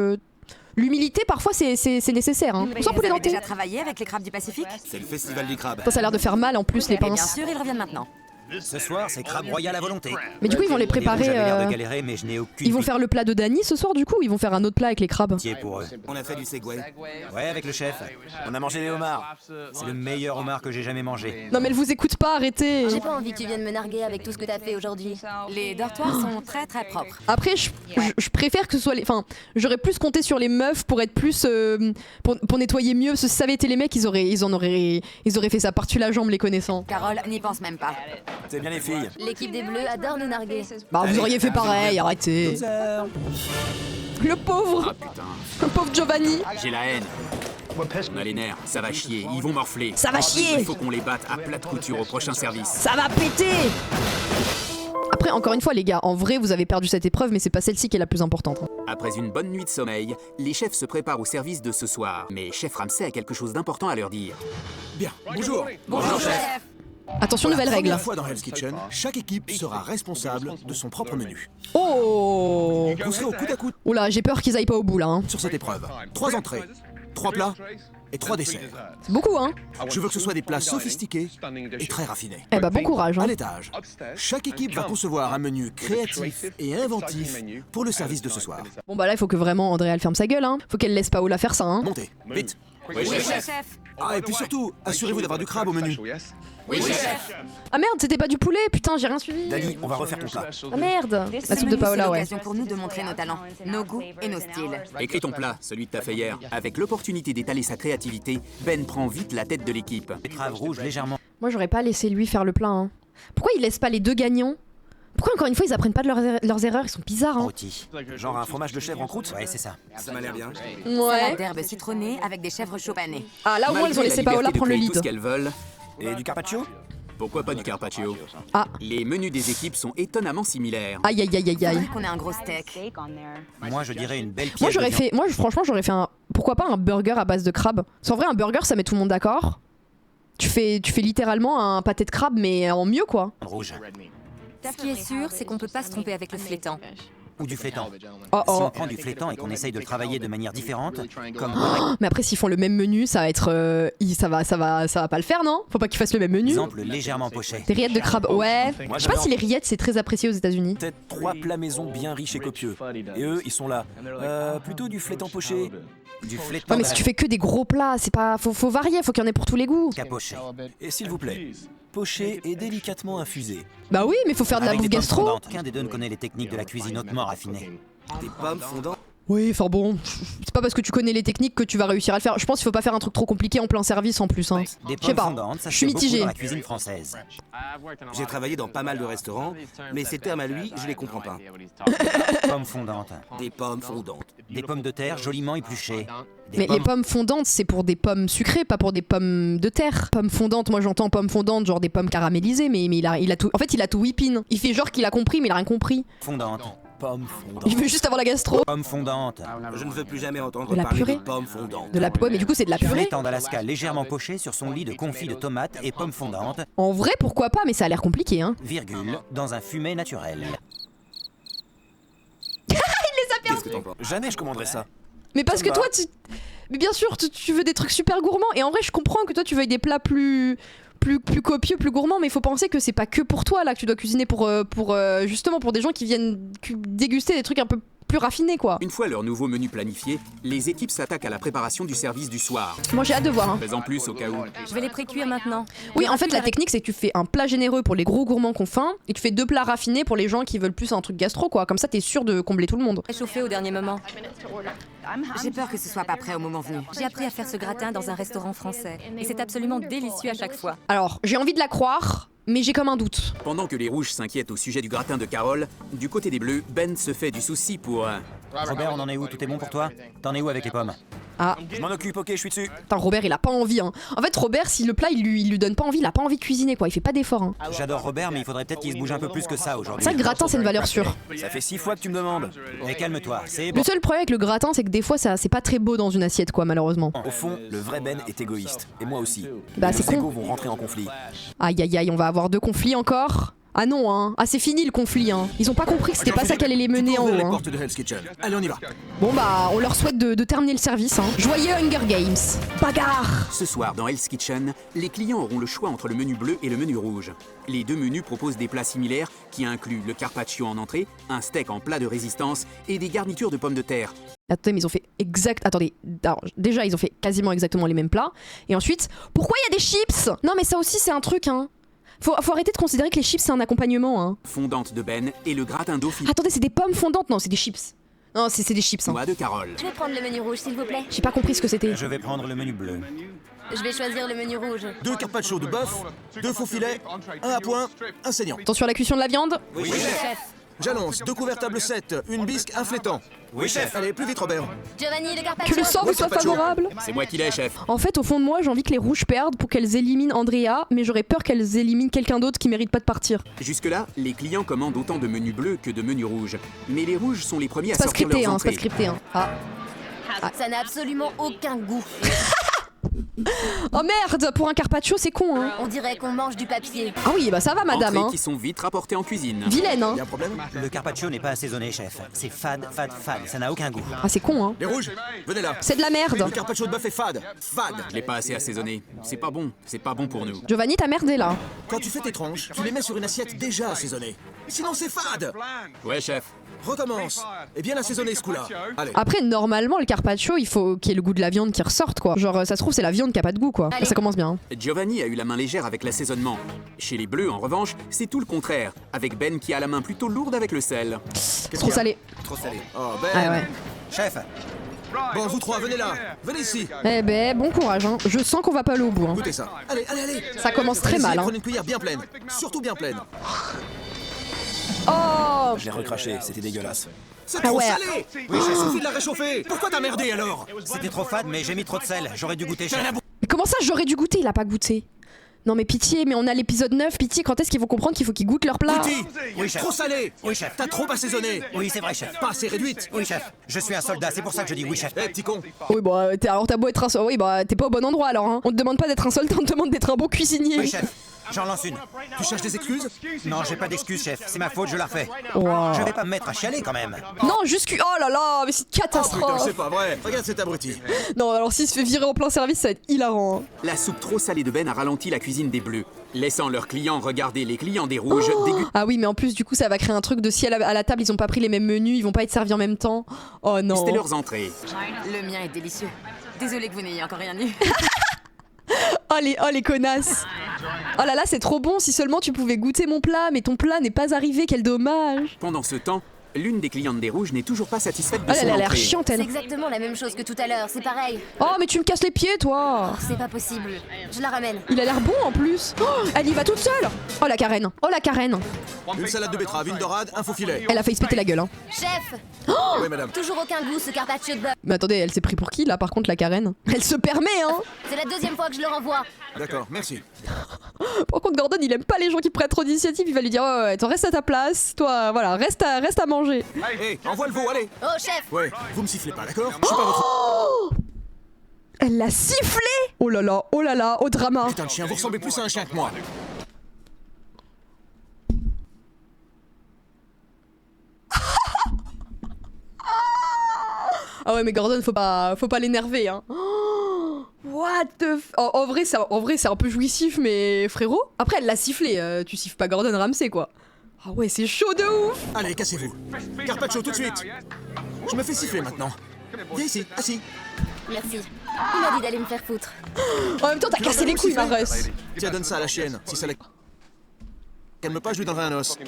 l'humilité, parfois, c'est nécessaire. Hein. Sans Vous poulet avez denté. déjà travaillé avec les crabes du Pacifique? C'est le festival du crabe. Ça a l'air de faire mal en plus, les Eh bien pinces. sûr, ils reviennent maintenant. Ce soir, c'est crabe royal à volonté. Mais du coup, ils vont les Les rouges préparer. avaient l'air de galérer, mais je n'ai aucune Ils vont faire le plat de Danny ce soir, du coup, ou ils vont faire un autre plat avec les crabes. pitié pour eux. On a fait du Segway. Ouais, avec le chef. On a mangé des homards. C'est le meilleur homard que j'ai jamais mangé. Non, mais elle vous écoute pas, arrêtez. J'ai pas envie que tu viennes me narguer avec tout ce que t'as fait aujourd'hui. Les dortoirs sont très très propres. Après, je préfère que ce soit les. Enfin, j'aurais plus compté sur les meufs pour être plus. Pour nettoyer mieux. Parce que si ça avait été les mecs, ils auraient fait ça par-dessus la jambe, les connaissants. Carole n'y pense même pas. C'est bien les filles. L'équipe des Bleus adore nous narguer. Bah, vous auriez fait pareil, arrêtez. Le pauvre. Ah putain, Le pauvre Giovanni. j'ai la haine. On a les nerfs, ça va chier, ils vont morfler. Ça va chier. Il faut qu'on les batte à plat de couture au prochain service. Ça va péter. Après, encore une fois, les gars, en vrai, vous avez perdu cette épreuve, mais c'est pas celle-ci qui est la plus importante. Après une bonne nuit de sommeil, les chefs se préparent au service de ce soir. Mais chef Ramsay a quelque chose d'important à leur dire. Bien, bonjour. Bonjour chef. Attention, Pour la nouvelle règle. première fois dans Hell's Kitchen, chaque équipe sera responsable de son propre menu. Oh. Vous serez au coude à coude Oula, j'ai peur qu'ils aillent pas au bout là. Hein. sur cette épreuve. 3 entrées, 3 plats et 3 desserts. C'est beaucoup, hein. Je veux que ce soit des plats sophistiqués et très raffinés. Eh bah, bon courage. À Hein. l'étage, chaque équipe va concevoir un menu créatif et inventif pour le service de ce soir. Bon bah là, il faut que vraiment Andrea elle ferme sa gueule. Hein. Faut qu'elle laisse Paola faire ça. Hein. Montez, vite. Oui, chef. Ah, et puis surtout, assurez-vous d'avoir du crabe au menu. Ah merde, c'était pas du poulet. Putain, j'ai rien suivi. Dani, on va refaire ton plat. Ah merde. La Ce soupe de menu, Paola, c'est ouais. l'occasion pour nous de montrer nos talents, nos goûts et nos styles. Écris ton plat, celui que t'as fait hier. Avec l'opportunité d'étaler sa créativité, Ben prend vite la tête de l'équipe. Betterave rouge légèrement. Moi, j'aurais pas laissé lui faire le plat. Hein. Pourquoi ils laissent pas les deux gagnants? Pourquoi encore une fois ils apprennent pas de leurs erreurs? Ils sont bizarres. Hein. Rôti. Genre un fromage de chèvre en croûte? Ouais, c'est ça. Ça m'a l'air bien. Salade Ouais. d'herbes citronnées avec des chèvres chopanées. Ah là au moins ils ont Malgré laissé la Paola liberté de prendre le créer tout ce lead. qu'elles veulent, Et du carpaccio? pourquoi pas du carpaccio? Ah. Les menus des équipes sont étonnamment similaires. Aïe aïe aïe aïe C'est aïe. vrai qu'on a un gros steak. Moi, je dirais une belle pièce. Moi de j'aurais viande. fait, franchement j'aurais fait un, pourquoi pas un burger à base de crabe. Parce qu'en vrai un burger ça met tout le monde d'accord. Tu fais littéralement un pâté de crabe mais en mieux quoi. Rouge. Ce qui est sûr, c'est qu'on peut pas se tromper avec le flétan. Ou du flétan. Oh Si on oh. prend du flétan et qu'on essaye de le travailler de manière différente, comme Mais après s'ils font le même menu ça va être, ça va pas le faire non? Faut pas qu'ils fassent le même par menu. exemple légèrement poché. Des rillettes de crabe, ouais. Moi, Je sais pas j'adore. si les rillettes c'est très apprécié aux États-Unis. Peut-être 3 plats maison bien riches et copieux. Et eux, ils sont là. Plutôt du flétan poché. Du flétan Ouais mais si tu fais que des gros plats, c'est pas, faut varier, faut qu'il y en ait pour tous les goûts. capoché. Et s'il vous plaît, poché et délicatement infusé. Bah oui mais faut faire de la Avec bouffe des pommes gastro. fondantes. Aucun des deux ne connaît les techniques de la cuisine hautement raffinée. Des pommes fondantes. Oui, enfin bon, c'est pas parce que tu connais les techniques que tu vas réussir à le faire. Je pense qu'il faut pas faire un truc trop compliqué en plein service en plus. Hein. Des Je sais pommes pas, fondantes, ça je se suis fait beaucoup mitigée. dans la cuisine française. J'ai travaillé dans pas mal de restaurants, mais ces termes à lui, je les comprends pas. Pommes fondantes. Des pommes fondantes. Des pommes de terre joliment épluchées. Des Mais les pommes fondantes, c'est pour des pommes sucrées, pas pour des pommes de terre. Pommes fondantes, moi j'entends pommes fondantes, genre des pommes caramélisées, mais il a tout. En fait, il a tout whippin. Il fait genre qu'il a compris, mais il a rien compris. fondantes. Pommes fondantes. Il veut juste avoir la gastro. Pommes fondantes. Je ne veux plus jamais entendre De la parler purée de pommes fondantes. De la ouais, mais du coup c'est de la purée. Flétan d'Alaska légèrement poché sur son lit de confit de tomates et pommes fondantes, En vrai, pourquoi pas, mais ça a l'air compliqué, hein. virgule, dans un fumet naturel. Qu'est-ce que t'en penses? Jamais je commanderais ça. Mais parce Ça que me toi, va. mais bien sûr, tu veux des trucs super gourmands. Et en vrai, je comprends que toi, tu veuilles des plats plus copieux, plus gourmands. Mais il faut penser que c'est pas que pour toi là que tu dois cuisiner pour justement pour des gens qui viennent déguster des trucs un peu plus raffinés quoi. Une fois leur nouveau menu planifié, les équipes s'attaquent à la préparation du service du soir. Moi, j'ai hâte de voir. Hein. Fais en plus au cas où. Je vais les précuire maintenant. Oui, en fait, la technique, c'est que tu fais un plat généreux pour les gros gourmands qui ont faim, et tu fais 2 plats raffinés pour les gens qui veulent plus un truc gastro, quoi. Comme ça, t'es sûr de combler tout le monde. Réchauffé au dernier moment. J'ai peur que ce soit pas prêt au moment venu. J'ai appris à faire ce gratin dans un restaurant français. Et c'est absolument délicieux à chaque fois. Alors, j'ai envie de la croire, mais j'ai comme un doute. Pendant que les rouges s'inquiètent au sujet du gratin de Carole, du côté des bleus, Ben se fait du souci pour... Robert, on en est où? Tout est bon pour toi? T'en es où avec les pommes? Ah, Je m'en occupe, ok, je suis dessus. putain, Robert, il a pas envie, hein. En fait, Robert, si le plat, il lui donne pas envie, il a pas envie de cuisiner, quoi. Il fait pas d'effort, hein. J'adore Robert, mais il faudrait peut-être qu'il se bouge un peu plus que ça aujourd'hui. C'est vrai que gratin, c'est une valeur sûre. Ça fait 6 fois que tu me demandes. Mais calme-toi, c'est bon. Le seul problème avec le gratin, c'est que des fois, c'est pas très beau dans une assiette, quoi, malheureusement. Au fond, le vrai Ben est égoïste. Et moi aussi. Bah, Nos c'est con. égos vont rentrer en conflit. Aïe, aïe, aïe, on va avoir 2 conflits encore. Ah non, hein. Ah, c'est fini le conflit, hein. Ils ont pas compris que c'était pas ça qui allait les mener en haut, les hein. portes de Hell's Kitchen. Allez, on y va. Bon bah, on leur souhaite de terminer le service, hein. Joyeux Hunger Games. Bagarre. Ce soir, dans Hell's Kitchen, les clients auront le choix entre le menu bleu et le menu rouge. Les deux menus proposent des plats similaires qui incluent le carpaccio en entrée, un steak en plat de résistance et des garnitures de pommes de terre. Attendez, mais ils ont fait Attendez, alors, déjà, ils ont fait quasiment exactement les mêmes plats. Et ensuite, pourquoi il y a des chips? Non, mais ça aussi, c'est un truc, hein. Faut arrêter de considérer que les chips, c'est un accompagnement, hein. Fondante de Ben et le gratin dauphinois Attendez, c'est des pommes fondantes? Non, c'est des chips. Non, c'est des chips, hein. de Carole. Je vais prendre le menu rouge, s'il vous plaît. J'ai pas compris ce que c'était. Je vais prendre le menu bleu. Je vais choisir le menu rouge. 2 carpaccio de bœuf, 2 faux filets, 1 à point, un saignant. Attention à la cuisson de la viande. Oui, chef. J'annonce 2 couverts table 7, une bisque, un flétan. Oui, chef. Allez, plus vite, Robert. Giovanni, le Que carpaccio. le sang vous soit carpaccio. favorable. C'est moi qui l'ai, chef. En fait, au fond de moi, j'ai envie que les rouges perdent pour qu'elles éliminent Andrea, mais j'aurais peur qu'elles éliminent quelqu'un d'autre qui mérite pas de partir. Jusque-là, les clients commandent autant de menus bleus que de menus rouges. Mais les rouges sont les premiers à C'est pas sortir scripté, leurs hein, c'est pas entrées. scripté, hein. Ah. Ça n'a absolument aucun goût. Oh merde, pour un carpaccio, c'est con, hein. On dirait qu'on mange du papier. Ah oui, bah ça va, madame, Entrées hein. qui sont vite rapportées en cuisine. Vilaine, hein. Y'a un problème? Le carpaccio n'est pas assaisonné, chef. C'est fade, ça n'a aucun goût. Ah, c'est con, hein. Les rouges, venez là. C'est de la merde. Le carpaccio de bœuf est fade. Fade. Je l'ai pas assez assaisonné. C'est pas bon pour nous. Giovanni, t'as merdé, là. Quand tu fais tes tranches, tu les mets sur une assiette déjà assaisonnée. Sinon c'est fade. Ouais, chef. Recommence. Et bien assaisonné ce coup-là. Allez. Après, normalement, le carpaccio, il faut qu'il y ait le goût de la viande qui ressorte, quoi. Genre, ça se trouve, c'est la viande qui a pas de goût, quoi. Allez. Ça commence bien, hein. Giovanni a eu la main légère avec l'assaisonnement. Chez les bleus, en revanche, c'est tout le contraire, avec Ben qui a la main plutôt lourde avec le sel. C'est trop salé. Trop salé. Oh ben. Ah ouais. Chef, Bon, vous trois, venez là. Venez ici. Eh ben, bon courage, hein. Je sens qu'on va pas aller au bout, hein. Goûtez ça. Allez, allez, allez. Ça commence très Allez-y, mal, hein. Prenez une cuillère bien pleine. Surtout bien pleine. Oh! Je l'ai recraché, c'était dégueulasse. C'est Ah trop ouais. salé. Oui, il suffit de la réchauffer. Pourquoi t'as merdé alors? c'était trop fade, mais j'ai mis trop de sel. J'aurais dû goûter, chef. Mais comment ça, j'aurais dû goûter? Il a pas goûté. Non mais pitié, mais on a l'épisode 9, pitié, quand est-ce qu'ils vont comprendre qu'il faut qu'ils goûtent leur plat? Petit. Oui, chef. Trop salé. Oui, chef. T'as trop assaisonné. Oui, c'est vrai, chef. Pas assez réduite. Oui, chef. Je suis un soldat, c'est pour ça que je dis oui, chef. Eh, petit con. Oui bah, alors t'as beau être un... Oui bah, t'es pas au bon endroit alors, hein. On te demande pas d'être un soldat, on te demande d'être un bon cuisinier. Oui, chef. J'en lance une. Tu cherches des excuses? Non, j'ai pas d'excuse, chef. C'est ma faute, je la refais. Wow. Je vais pas me mettre à chialer quand même. Non, juste Oh là là, mais c'est une Oh putain, catastrophe. c'est pas vrai. Regarde cet abruti. Non, alors s'il se fait virer en plein service, ça va être hilarant, hein. La soupe trop salée de Ben a ralenti la cuisine des bleus, laissant leurs clients regarder les clients des rouges déguster. Ah oui, mais en plus, du coup, ça va créer un truc de si à la table, ils ont pas pris les mêmes menus, ils vont pas être servis en même temps. Oh non. leurs entrées. Le mien est délicieux. Désolée que vous n'ayez encore rien eu. Oh les connasses. Oh là là, c'est trop bon, si seulement tu pouvais goûter mon plat, mais ton plat n'est pas arrivé, quel dommage. Pendant ce temps, l'une des clientes des rouges n'est toujours pas satisfaite de Oh, son elle a l'air entrée. chiante, C'est elle. exactement la même chose que tout à l'heure, c'est pareil. Oh, mais tu me casses les pieds, toi. C'est pas possible. Je la ramène. Il a l'air bon en plus. Oh, elle y va toute seule. Oh la Karen. Oh la Karen. Une salade de betterave, une dorade, un faux filet. Elle a failli se péter la gueule, hein. Chef, Oui, madame. toujours aucun goût ce carpaccio de bœuf. Mais attendez, elle s'est pris pour qui là par contre la Karen? Elle se permet, hein. C'est la deuxième fois que je le renvoie. D'accord, merci. Par contre Gordon il aime pas les gens qui prennent trop d'initiative, il va lui dire ouais, toi reste à ta place, toi voilà, reste à manger. Hé, envoie le veau, allez. Oh chef, Ouais, vous me sifflez pas, d'accord? Je suis pas votre... Elle l'a sifflé. Oh là là, au drama. Putain de chien, vous ressemblez plus à un chien que moi. Ah ouais mais Gordon faut pas l'énerver, hein. Oh, what the f... Oh, en vrai c'est un peu jouissif mais frérot. Après elle l'a sifflé, tu siffles pas Gordon Ramsay quoi. Ah ouais c'est chaud de ouf. Allez, cassez-vous. Carpaccio, tout de suite. Je me fais siffler maintenant. Viens ici, assis. merci. Il m'a dit d'aller me faire foutre. En même temps t'as cassé les couilles Marus. Tiens, donne ça à la chienne. Si ça la... Calme pas, je lui donnerai un os.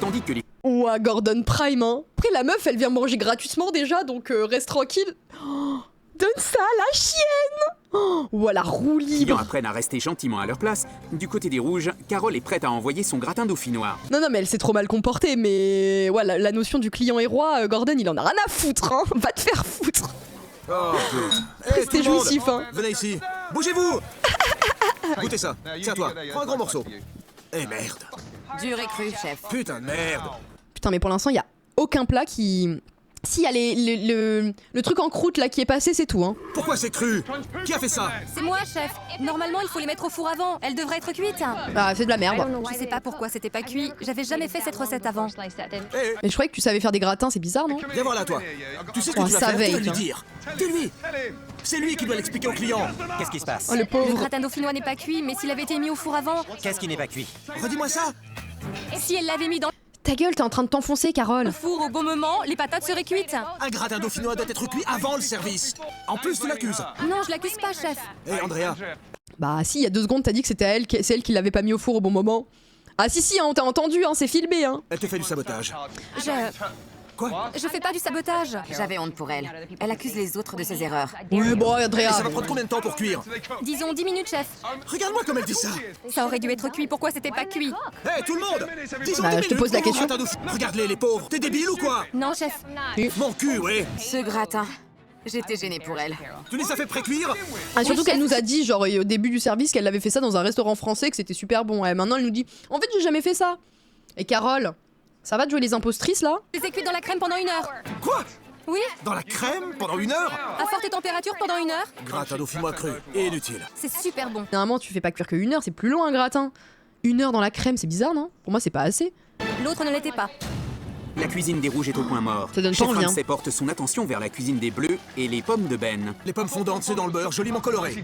Tandis que les Ouah, Gordon Prime, hein. Après, la meuf, elle vient manger gratuitement déjà, donc reste tranquille. Oh, donne ça à la chienne. Oh, ouah, la roue clients libre. apprennent à rester gentiment à leur place, du côté des rouges, Carole est prête à envoyer son gratin dauphinois. Non, mais elle s'est trop mal comportée, mais... Ouais, la notion du client est roi, Gordon, il en a rien à foutre, hein. Va te faire foutre. Oh, putain. Hey, C'était tout le monde, jouissif, hein. Venez ici. Bougez-vous. Goûtez ça. C'est à toi. Prends un grand morceau. Eh merde. Dur et cru, chef. Putain de merde. Putain, mais pour l'instant, il y a aucun plat qui... Si, il y a le truc en croûte, là, qui est passé, c'est tout, hein. Pourquoi c'est cru? Qui a fait ça? C'est moi, chef. Normalement, il faut les mettre au four avant. Elles devraient être cuites. Ah, c'est de la merde. Je sais pas pourquoi c'était pas cuit. J'avais jamais fait cette recette avant. Hé, Mais je croyais que tu savais faire des gratins, c'est bizarre, non? viens voir là, toi. Tu sais ce que Oh, tu vas ça faire? va, Tu vas lui hein. dire. Dis-lui. C'est lui qui doit l'expliquer au client. Qu'est-ce qui se passe? Oh, le Le pauvre. gratin dauphinois n'est pas cuit, mais s'il avait été mis au four avant, Qu'est-ce qui n'est pas cuit? Redis-moi ça. si elle l'avait mis dans Ta gueule, t'es en train de t'enfoncer, Carole. le four au bon moment, les patates seraient cuites. Un gratin dauphinois doit être cuit avant le service. En plus, tu l'accuses. Non, je l'accuse pas, chef. Hé, Andrea. Bah si, il y a 2 secondes, t'as dit que c'était elle, c'est elle qui l'avait pas mis au four au bon moment. Ah si, on t'a entendu, hein, c'est filmé, hein. Elle te fait du sabotage. Je fais pas du sabotage. J'avais honte pour elle. Elle accuse les autres de ses erreurs. Ouais, bon, Et Andrea. ça va prendre combien de temps pour cuire? Disons 10 minutes, chef. Regarde-moi comme elle dit ça. Ça aurait dû être cuit, pourquoi c'était pas cuit? Hé, tout le monde. Disons Bah, 10 je te pose la minutes pour question. mon gratin dauphinois. Regarde-les, les pauvres. T'es débile ou quoi? Non, chef. Mon cul, ouais. Ce gratin, j'étais gênée pour elle. Tu les as fait pré-cuire? Ah, surtout Oui, qu'elle chef. nous a dit, genre au début du service, qu'elle avait fait ça dans un restaurant français, que c'était super bon. Et maintenant, elle nous dit, en fait, j'ai jamais fait ça. Et Carole, ça va de jouer les impostrices là? Je les ai cuites dans la crème pendant 1 heure. Quoi? Oui? Dans la crème pendant 1 heure? À forte température pendant 1 heure? Gratin dauphinois cru, inutile. C'est super bon. Normalement, tu fais pas cuire que 1 heure, c'est plus long un gratin. 1 heure dans la crème, c'est bizarre, non? Pour moi, c'est pas assez. L'autre ne l'était pas. La cuisine des rouges est au point mort. Ça donne pas Chef envie, hein. Ramsay porte son attention vers la cuisine des bleus et les pommes de Ben. Les pommes fondantes, c'est dans le beurre, joliment coloré.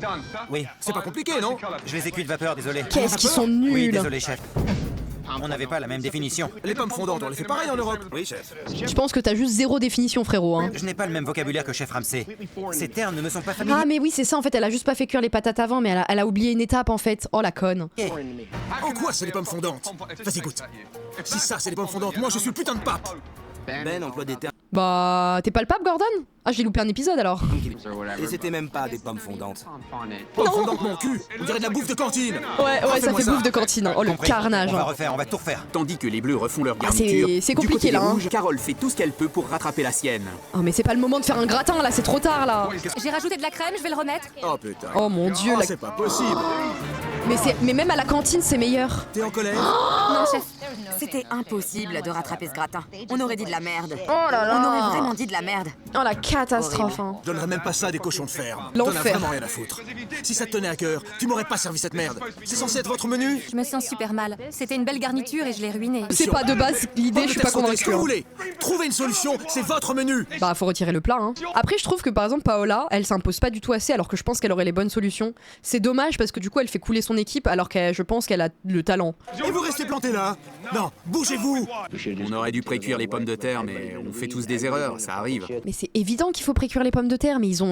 Oui, C'est pas compliqué, non? je les ai cuits de vapeur, désolé. Qu'est-ce qu'ils sont nuls! Oui, désolé, chef. On n'avait pas la même définition. Les pommes fondantes, on les fait pareil en Europe. Oui, chef. Je pense que t'as juste 0 définition, frérot. Hein. Je n'ai pas le même vocabulaire que chef Ramsay. Ces termes ne me sont pas familiers. Ah, mais oui, c'est ça, en fait, elle a juste pas fait cuire les patates avant, mais elle a oublié une étape, en fait. Oh, la conne. En quoi c'est les pommes fondantes? Vas-y, goûte. Si ça, c'est les pommes fondantes, moi je suis le putain de pape. Ben emploie des termes Bah, t'es pas le pape, Gordon? Ah, j'ai loupé un épisode, alors. et c'était même pas des pommes fondantes. Pommes fondantes, mon cul. On dirait de la bouffe de cantine. Ouais, ça Fais-moi fait ça. bouffe de cantine. Oh, le Compris. carnage. On va refaire, on va tout refaire. Tandis que les bleus refont leur Ah, c'est- garniture, c'est du compliqué, côté des là, hein. rouges, Carole fait tout ce qu'elle peut pour rattraper la sienne. Oh, mais c'est pas le moment de faire un gratin, là, c'est trop tard, là. J'ai rajouté de la crème, je vais le remettre. Oh putain. Oh, mon Dieu, Oh, la... c'est pas possible. mais même à la cantine, c'est meilleur. T'es en colère? Non, chef. C'était impossible de rattraper ce gratin. On aurait dit de la merde. Oh là là. On aurait vraiment dit de la merde. Oh, la catastrophe, hein. Je donnerais même pas ça à des cochons de ferme. L'enfer. T'en as vraiment rien à foutre. Si ça te tenait à cœur, tu m'aurais pas servi cette merde. C'est censé être votre menu? Je me sens super mal. C'était une belle garniture et je l'ai ruinée. C'est pas de base l'idée, je suis pas Ce que convaincue. vous Hein. voulez. Trouvez une solution, c'est votre menu. Bah, faut retirer le plat, hein. Après, je trouve que par exemple, Paola, elle s'impose pas du tout assez, alors que je pense qu'elle aurait les bonnes solutions. C'est dommage parce que du coup, elle fait couler son équipe, alors que je pense qu'elle a le talent. Et vous restez planté là? Non, bougez-vous. On aurait dû précuire les pommes de terre, mais on fait tous des erreurs, ça arrive. Mais c'est évident qu'il faut précuire les pommes de terre, mais ils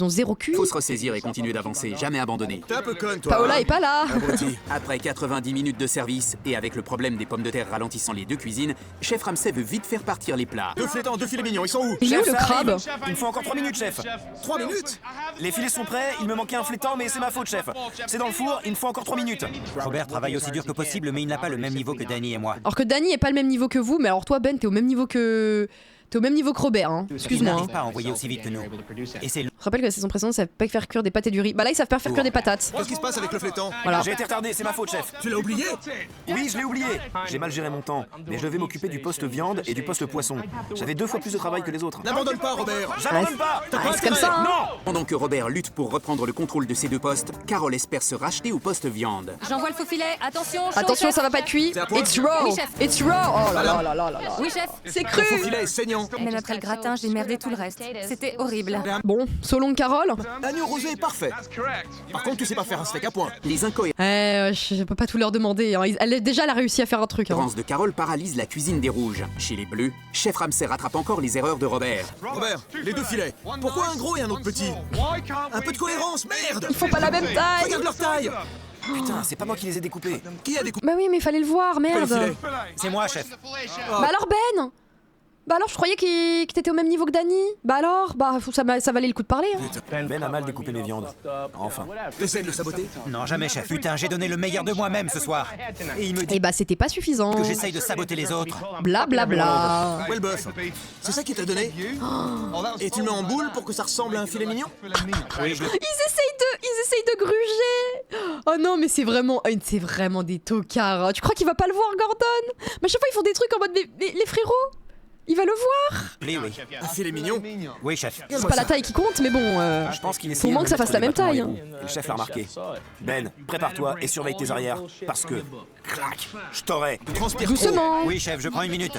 ont zéro cuit. Faut se ressaisir et continuer d'avancer, jamais abandonner. T'es un peu conne, toi. Paola est pas là. Abruti. Après 90 minutes de service, et avec le problème des pommes de terre ralentissant les deux cuisines, Chef Ramsay veut vite faire partir les plats. 2 flétans, 2 filets mignons, ils sont où? Il est où Chef, le ça crabe? arrive. Il me faut encore 3 minutes, chef. 3 minutes? Les filets sont prêts, il me manquait un flétan, mais c'est ma faute, chef. C'est dans le four, il me faut encore 3 minutes. Robert travaille aussi dur que possible, mais il n'a pas le même niveau que Danny et moi. Alors que Danny est pas le même niveau que vous, mais alors toi, Ben, t'es au même niveau que Robert, hein. Il Excuse-moi. n'arrive Hein. pas à envoyer aussi vite que nous. Et c'est Je rappelle que la saison précédente, ça savait pas faire cuire des pâtes et du riz. Bah là, ils savent pas faire cuire des patates. Qu'est-ce qui se passe avec le flétan? Voilà. J'ai été retardé, c'est ma faute, chef. Tu l'as oublié? Oui, je l'ai oublié. J'ai mal géré mon temps, mais je devais m'occuper du poste viande et du poste poisson. J'avais 2 fois plus de travail que les autres. N'abandonne pas, Robert. J'abandonne pas. C'est comme ça, hein. Non. Pendant que Robert lutte pour reprendre le contrôle de ces deux postes, Carole espère se racheter au poste viande. J'envoie le faux filet. Attention, chaud, Attention, chef. ça va pas être cuit. C'est à point? It's raw. Oui, chef. It's raw. Oh là là là là là là. Oui, chef. C'est Ton cru. filet est saignant. Même après le gratin, j'ai merdé tout le reste. C'était horrible. Bon, Solon Carole. L'agneau rosé est parfait. Par contre, tu sais pas faire un steak à point. Les incohérences Je peux pas tout leur demander. Hein. Déjà, elle a réussi à faire un truc. Hein. de Carole paralysent la cuisine des rouges. Chez les bleus, Chef Ramsay rattrape encore les erreurs de Robert. Robert, les 2 filets. Pourquoi un gros et un autre petit? Un peu de cohérence, merde. Ils font pas la même taille. Regarde leur taille. Putain, c'est pas moi qui les ai découpés. Qui a découpé Bah oui, mais fallait le voir, les merde. filets? c'est moi, chef. Bah alors Ben. Bah alors, je croyais que t'étais au même niveau que Danny. Bah alors, ça valait le coup de parler. Hein. Ben a mal découpé mes viandes. Enfin. T'essaies de le saboter? Non, jamais, chef. Putain, j'ai donné le meilleur de moi-même ce soir. Et il me dit Et bah c'était pas suffisant. que j'essaye de saboter les autres. Bla bla bla. Ouais, le bœuf. C'est ça qu'il t'a donné? Et tu le mets en boule pour que ça ressemble à un filet mignon? Oui, je le... Ils essayent de gruger. Oh non, mais c'est vraiment des tocards. Hein. Tu crois qu'il va pas le voir, Gordon? Mais à chaque fois ils font des trucs en mode les frérots. Il va le voir. Oui. Un filet mignon? Oui, chef. C'est pas la taille qui compte, mais bon. Je pense qu'il Faut essayait au moins de que ça mettre fasse la des même taille, battements égaux. Et le chef l'a remarqué. Ben, prépare-toi et surveille tes arrières. Parce que... Clac. Je t'aurai. Tu transpires trop. Doucement. Oui, chef, je prends une minute.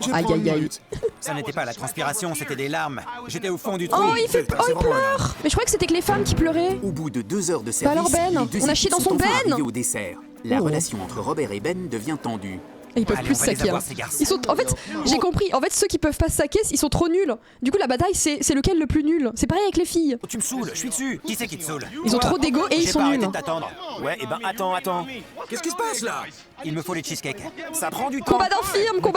Je Aïe, prends aïe, une aïe. minute. Ça n'était pas la transpiration, c'était des larmes. J'étais au fond du trou. Oh, il Putain, c'est vraiment pleure. Mais je croyais que c'était que les femmes qui pleuraient. Au bout de 2 heures de Bah service, alors Ben, les deux on a équipes chié dans sont son enfin Ben. arrivées au dessert. La Oh. relation entre Robert et Ben devient tendue. Et ils peuvent Allez, plus on se va les saquer. avoir, Hein. ces garçons. Ils sont. En fait, j'ai compris. En fait, ceux qui peuvent pas se saquer, ils sont trop nuls. Du coup, la bataille, c'est lequel le plus nul. C'est pareil avec les filles. Oh, tu me saoules, je suis dessus. Qui c'est qui te saoule? Ils ont trop d'ego et ils J'ai sont pas nuls. arrêté de t'attendre. Ouais, et ben attends. Qu'est-ce qui se passe là? Il me faut les cheesecakes. Ça prend du temps. Combat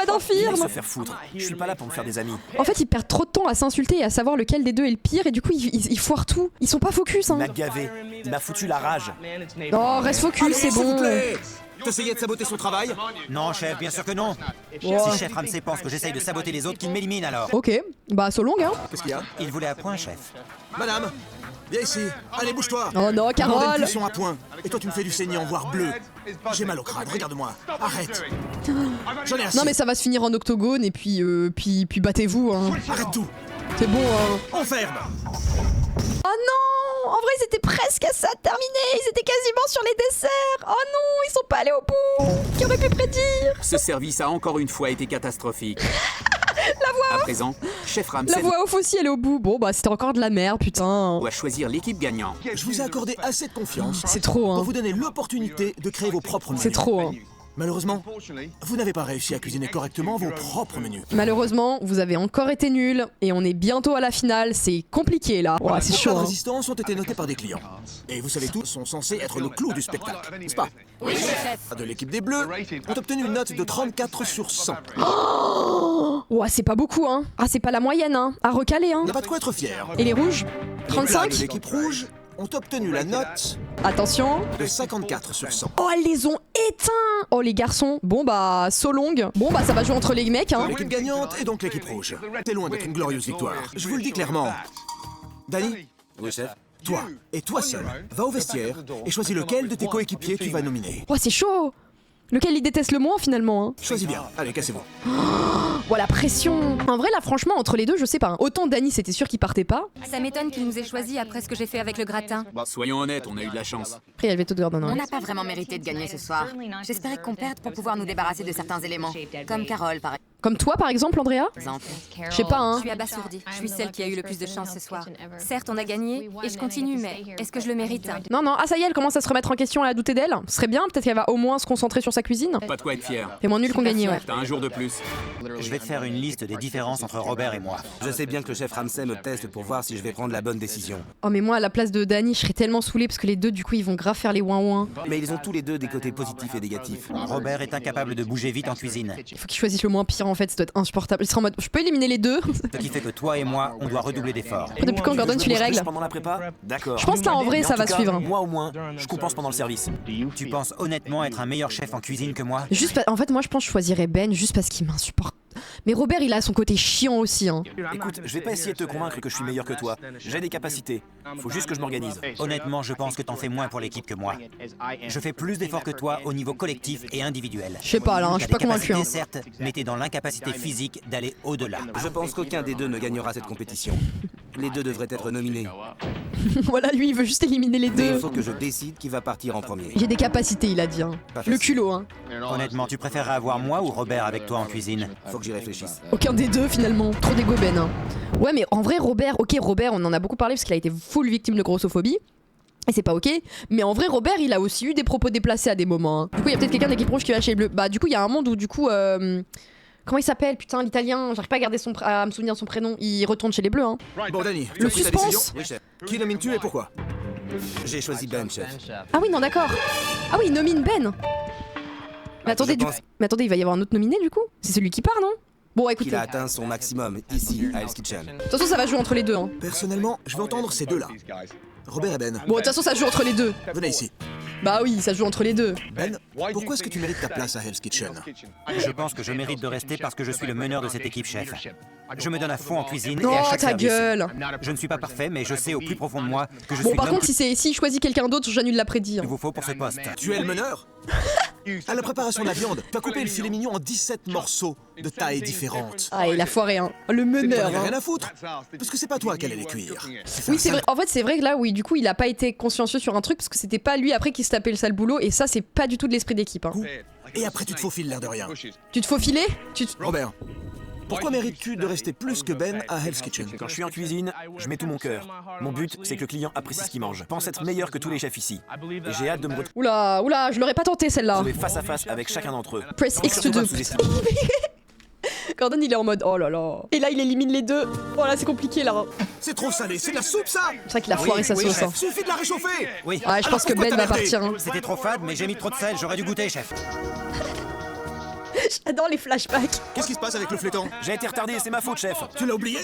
d'infirme. Laisse se faire foutre. Je suis pas là pour me faire des amis. En fait, ils perdent trop de temps à s'insulter et à savoir lequel des deux est le pire. Et du coup, ils foirent tout. Ils sont pas focus. Il Hein. m'a gavé. Il m'a foutu la rage. Oh, reste focus, c'est S'il vous bon. plaît. T'essayais de saboter son travail? Non, chef, bien sûr que non. Si chef Ramsay pense que j'essaye de saboter les autres, qu'il m'élimine alors. Ok, bah, so long, hein. Qu'est-ce qu'il y a? Il voulait à point, chef. Madame, viens ici. Allez, bouge-toi. Oh non, Carole. Ils sont à point. Et toi, tu me fais du saignant, voire bleu. J'ai mal au crâne, regarde-moi. Arrête. J'en ai assez. Non, mais ça va se finir en octogone et puis battez-vous, hein. Arrête tout. C'est bon, hein. On ferme. Oh non! En vrai, ils étaient presque à ça de terminer. Ils étaient quasiment sur les desserts. Oh non, ils sont pas allés au bout. Qui aurait pu prédire? Ce service a encore une fois été catastrophique. La voix À off. présent, Chef La Ramsay voix off aussi, elle est au bout. Bon, bah, c'était encore de la merde, putain. doit choisir l'équipe gagnante. Je vous ai accordé assez de confiance C'est trop, pour hein. vous donner l'opportunité de créer vos propres menus. C'est trop, hein. Malheureusement, vous n'avez pas réussi à cuisiner correctement vos propres menus. Malheureusement, vous avez encore été nuls et on est bientôt à la finale. C'est compliqué là. Ouais, c'est Vos chaud. plats de Hein. résistance ont été notés par des clients. Et vous savez tous, sont censés être le clou du spectacle, n'est-ce pas? Oui, chef. De l'équipe des Bleus ont obtenu une note de 34 sur 100. Ouais, c'est pas beaucoup, hein. Ah, c'est pas la moyenne, hein. À recaler, hein. Il n'y a pas de quoi être fier. Et les rouges? Les plats 35? de l'équipe rouge ont obtenu la note Attention. de 54 sur 100. Oh, elles les ont éteints. Oh, les garçons. Bon, bah, so long. Bon, bah, ça va jouer entre les mecs, hein. L'équipe gagnante est donc l'équipe rouge. C'est loin d'être une glorieuse victoire. Je vous le dis clairement. Danny, Oui, chef. toi, et toi seul, va au vestiaire et choisis lequel de tes coéquipiers tu vas nominer. Oh, c'est chaud. Lequel il déteste le moins, finalement, hein. Choisis bien. Allez, cassez-vous. Oh, la pression. En vrai, là, franchement, entre les deux, je sais pas. Hein. Autant Danny, c'était sûr qu'il partait pas. Ça m'étonne qu'il nous ait choisis après ce que j'ai fait avec le gratin. Soyons honnêtes, on a eu de la chance. Après, il y a le veto de Gordon. On Hein. n'a pas vraiment mérité de gagner ce soir. J'espérais qu'on perde pour pouvoir nous débarrasser de certains éléments. Comme Carole, par Comme toi, par exemple, Andrea? exemple. Je sais pas, Je hein. suis abasourdie. Je suis celle qui a eu le plus de chance ce soir. Certes, on a gagné et je continue, mais est-ce que je le mérite? Non, non. Ah, ça y est, elle commence à se remettre en question et à douter d'elle. Ce serait bien, peut-être qu'elle va au moins se concentrer sur sa cuisine. Pas de quoi être fier. C'est moins nul qu'on gagnait, ouais. T'as un jour de plus. Je vais te faire une liste des différences entre Robert et moi. Je sais bien que le chef Ramsay me teste pour voir si je vais prendre la bonne décision. Oh, mais moi, à la place de Danny, je serais tellement saoulée parce que les deux, du coup, ils vont grave faire les ouin-ouin. Mais ils ont tous les deux des côtés positifs et négatifs. Robert est incapable de bouger vite en cuisine. Il faut qu'ils choisissent le moins pire, en fait. Ça doit être insupportable. Il sera en mode, je peux éliminer les deux? Ce qui fait que toi et moi, on doit redoubler d'efforts. Depuis quand, Gordon, tu les règles? Pendant la prépa? D'accord. Je pense que là, en vrai, Mais ça tout va cas, suivre. Moi au moins, je compense pendant le service. Tu penses honnêtement être un meilleur chef en cuisine que moi? En fait, moi, je pense que je choisirais Ben juste parce qu'il m'insupporte. Mais Robert, il a son côté chiant aussi, hein. Écoute, je vais pas essayer de te convaincre que je suis meilleur que toi. J'ai des capacités. Faut juste que je m'organise. Honnêtement, je pense que t'en fais moins pour l'équipe que moi. Je fais plus d'efforts que toi au niveau collectif et individuel. Je sais pas, là, hein, je suis pas convaincu. Hein. Certes, mais t'es dans l'incapacité physique d'aller au-delà. Je pense qu'aucun des deux ne gagnera cette compétition. Les deux devraient être nominés. Voilà, lui, il veut juste éliminer les Mais il deux. faut que je décide qui va partir en premier. J'ai des capacités, il a dit. Hein. Pas Le facile. culot, hein. Honnêtement, tu préférerais avoir moi ou Robert avec toi en cuisine? Faut que j'y réfléchisse. Aucun des deux, finalement. Trop d'égo, Ben. Hein. Ouais, mais en vrai, Robert, on en a beaucoup parlé parce qu'il a été full victime de grossophobie. Et c'est pas ok, mais en vrai Robert il a aussi eu des propos déplacés à des moments. Hein. Du coup il y a peut-être quelqu'un d'équipe rouge qui va chez les bleus. Bah du coup il y a un monde où du coup comment il s'appelle, putain, l'italien, j'arrive pas à garder à me souvenir de son prénom, il retourne chez les bleus hein. Bon, Danny, tu Le as pris ta suspense. décision? Oui, chef. Qui nomines-tu et pourquoi? J'ai choisi Ben, chef. Ah oui non d'accord. Ah oui il nomine Ben. Mais attendez, Je pense mais attendez, il va y avoir un autre nominé du coup? C'est celui qui part non? Bon écoutez, qu'il a atteint son maximum ici, à Hell's Kitchen. de toute façon ça va jouer entre les deux hein. Personnellement, je vais entendre ces deux-là. Robert et Ben. Bon de toute façon ça joue entre les deux. Venez ici. Bah oui ça joue entre les deux. Ben, pourquoi est-ce que tu mérites ta place à Hell's Kitchen? Je pense que je mérite de rester parce que je suis le meneur de cette équipe, chef. Je me donne à fond en cuisine et Oh à chaque ta service. gueule. Je ne suis pas parfait, mais je sais au plus profond de moi que je Bon suis par l'homme contre si choisit quelqu'un d'autre j'annule l'après-dit. qu'il Hein. vous faut pour ce poste. Tu es le meneur? À la préparation de la viande, tu as coupé le filet mignon en 17 morceaux de tailles différentes. Ah il a foiré hein. Le T'en meneur avais hein. rien à foutre, parce que c'est pas toi qui allais les cuire. Oui c'est vrai, en fait c'est vrai que là oui du coup il a pas été consciencieux sur un truc parce que c'était pas lui après qui se tapait le sale boulot et ça c'est pas du tout de l'esprit d'équipe hein. Et après tu te faufiles l'air de rien. Tu te faufilais? Robert, pourquoi mérites-tu de rester plus que Ben à Hell's Kitchen? Quand je suis en cuisine, je mets tout mon cœur. Mon but, c'est que le client apprécie ce qu'il mange. Je pense être meilleur que tous les chefs ici. Et j'ai hâte de me Oula, je l'aurais pas tenté celle-là. retrouver face à face avec chacun d'entre eux. Press X to Surtout pas do. me sous-estimer. Gordon il est en mode oh là là. Et là il élimine les deux. Oh là c'est compliqué là. C'est trop salé, c'est de la soupe ça! C'est vrai qu'il a foiré sa oui, sauce. chef. Hein. Suffit de la réchauffer! Oui, Ouais je pense que pourquoi Ben t'as va merdé? partir. Hein. c'était trop fade, mais j'ai mis trop de sel, j'aurais dû goûter, chef. J'adore les flashbacks. Qu'est-ce qui se passe avec le fléton? J'ai été retardé, c'est ma faute, chef. Tu l'as oublié?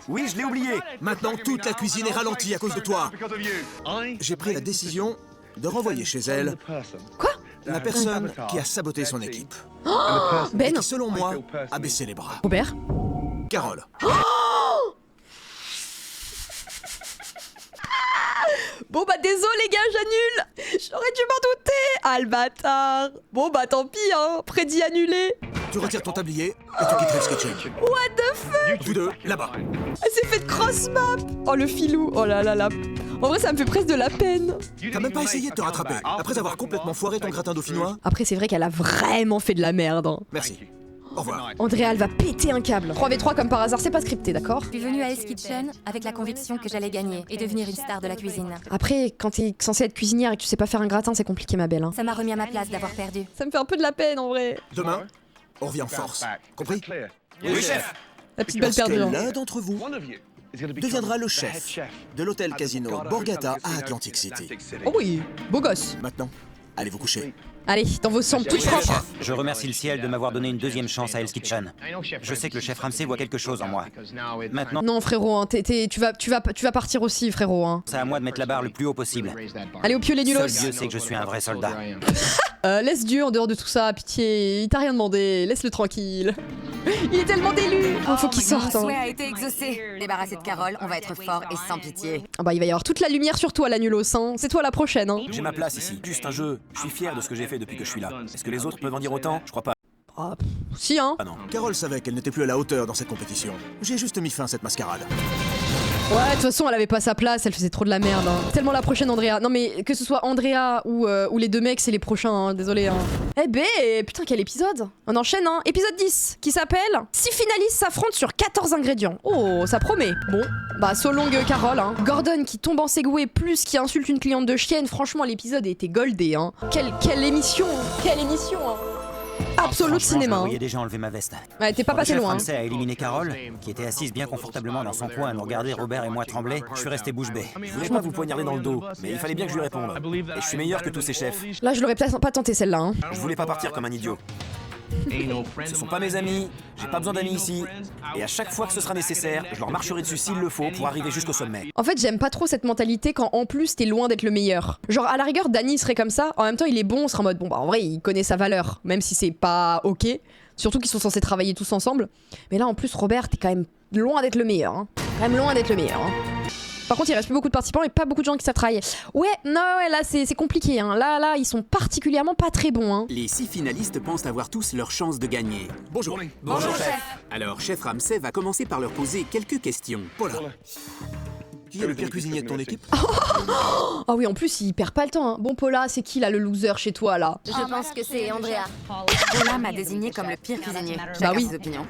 Oui, je l'ai oublié. Maintenant toute la cuisine est ralentie à cause de toi. J'ai pris la décision de renvoyer chez elle Quoi? la personne qui a saboté son équipe. Et Ben. qui selon moi a baissé les bras. Robert. Carole. Bon bah désolé les gars j'annule. J'aurais dû m'en douter. Ah le bâtard. Bon bah tant pis hein. Prédit annulé. Tu retires ton tablier et tu quittes Hell's Kitchen. What the Vous deux, là-bas. Elle s'est fait de cross map. Oh le filou, oh là là là. En vrai ça me fait presque de la peine. T'as même pas essayé de te rattraper, après avoir complètement foiré ton gratin dauphinois. Après c'est vrai qu'elle a vraiment fait de la merde. Hein. Merci. Au revoir. Andrea elle va péter un câble. 3v3 comme par hasard, c'est pas scripté, d'accord? Je suis venue à Hell's Kitchen avec la conviction que j'allais gagner et devenir une star de la cuisine. Après, quand t'es censée être cuisinière et que tu sais pas faire un gratin, c'est compliqué ma belle. Hein. Ça m'a remis à ma place d'avoir perdu. Ça me fait un peu de la peine en vrai. Demain, on revient en force. Compris? Oui, chef. La petite belle Parce que perdue. Hein. l'un d'entre vous deviendra le chef de l'hôtel casino Borgata à Atlantic City. Oh oui, beau gosse. Maintenant, allez vous coucher. Allez, dans vos chambres toutes propres. Je remercie le ciel de m'avoir donné une deuxième chance à Hell's Kitchen. Je sais que le chef Ramsay voit quelque chose en moi. Maintenant, Non frérot, hein, tu vas partir aussi frérot. Hein. c'est à moi de mettre la barre le plus haut possible. Allez au pieu les nulos. Seul Dieu sait que je suis un vrai soldat. Laisse Dieu en dehors de tout ça, pitié. Il t'a rien demandé, laisse-le tranquille. Il est tellement délu. Oh, faut qu'il sorte. Mon Hein. souhait a été exaucé. Débarrassé de Carole, on va être fort et sans pitié. Ah bah il va y avoir toute la lumière sur toi la nulos. Hein. C'est toi la prochaine. Hein. J'ai ma place ici, juste un jeu. Je suis fier de ce que j'ai fait depuis que je suis là. Est-ce que les autres peuvent en dire autant? Je crois pas. Ah, si hein. Ah non. Carole savait qu'elle n'était plus à la hauteur dans cette compétition. J'ai juste mis fin à cette mascarade. Ouais, de toute façon, elle avait pas sa place, elle faisait trop de la merde. Hein. Tellement la prochaine Andrea. Non mais que ce soit Andrea ou les deux mecs, c'est les prochains, hein. Désolé. Hein. Eh ben, putain, quel épisode. On enchaîne, hein. Épisode 10, qui s'appelle 6 finalistes s'affrontent sur 14 ingrédients. Oh, ça promet. Bon, bah, so long Carole, hein. Gordon qui tombe en Segway plus qui insulte une cliente de chienne. Franchement, l'épisode était goldé, hein. Quelle émission, hein. Quelle émission, hein. Absolu de cinéma. Je Hein. voyais déjà enlever ma veste. Ouais, t'es pas Quand passé le chef loin. Hein. Ramsay a éliminé Carole, qui était assise bien confortablement dans son coin à nous regarder Robert et moi trembler. Je suis resté bouche bée. Je voulais pas vous poignarder dans le dos, mais il fallait bien que je lui réponde. Et je suis meilleur que tous ces chefs. Là, je l'aurais peut-être pas tenté celle-là. Hein. Je voulais pas partir comme un idiot. Ce sont pas mes amis, j'ai pas besoin d'amis ici. Et à chaque fois que ce sera nécessaire, je leur marcherai dessus s'il le faut pour arriver jusqu'au sommet. En fait, j'aime pas trop cette mentalité quand en plus t'es loin d'être le meilleur. Genre, à la rigueur, Danny serait comme ça, en même temps, il est bon, on sera en mode bon, bah en vrai, il connaît sa valeur, même si c'est pas ok. Surtout qu'ils sont censés travailler tous ensemble. Mais là, en plus, Robert, t'es quand même loin d'être le meilleur. Hein. Quand même loin d'être le meilleur. Hein. Par contre, il reste plus beaucoup de participants et pas beaucoup de gens qui savent travailler. Ouais, non, ouais, là, c'est compliqué. Hein. Là, ils sont particulièrement pas très bons. Hein. Les 6 finalistes pensent avoir tous leur chance de gagner. Bonjour. Bonjour, chef. Alors, chef Ramsay va commencer par leur poser quelques questions. Paula. Qui est le pire cuisinier de ton équipe? Ah oui, en plus, il perd pas le temps. Hein. Bon, Paula, c'est qui là le loser chez toi là? Je pense que c'est Andrea. Paula m'a désigné comme le pire cuisinier. Chacun oui. ses opinions.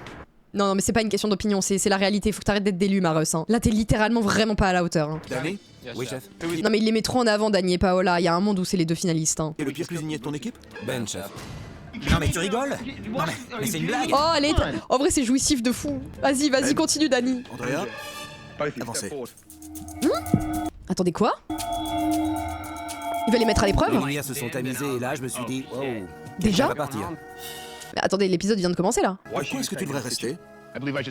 Non, mais c'est pas une question d'opinion, c'est la réalité. Faut que t'arrêtes d'être délu, Marus. Hein. Là, t'es littéralement vraiment pas à la hauteur. Hein. Danny? Oui, chef. Non, mais il les met trop en avant, Danny et Paola. Il y a un monde où c'est les deux finalistes. Hein. Qui est le pire cuisinier de ton équipe? Ben, chef. Non mais tu rigoles? Non mais c'est une blague. Oh, allez, en vrai, c'est jouissif de fou. Vas-y, continue, Danny. Andrea? Avancez. Attendez, quoi? Il va les mettre à l'épreuve? Les lumières se sont tamisées et là, je me suis dit, oh, Déjà? on va partir. Mais attendez, l'épisode vient de commencer là. Pourquoi est-ce que tu devrais rester?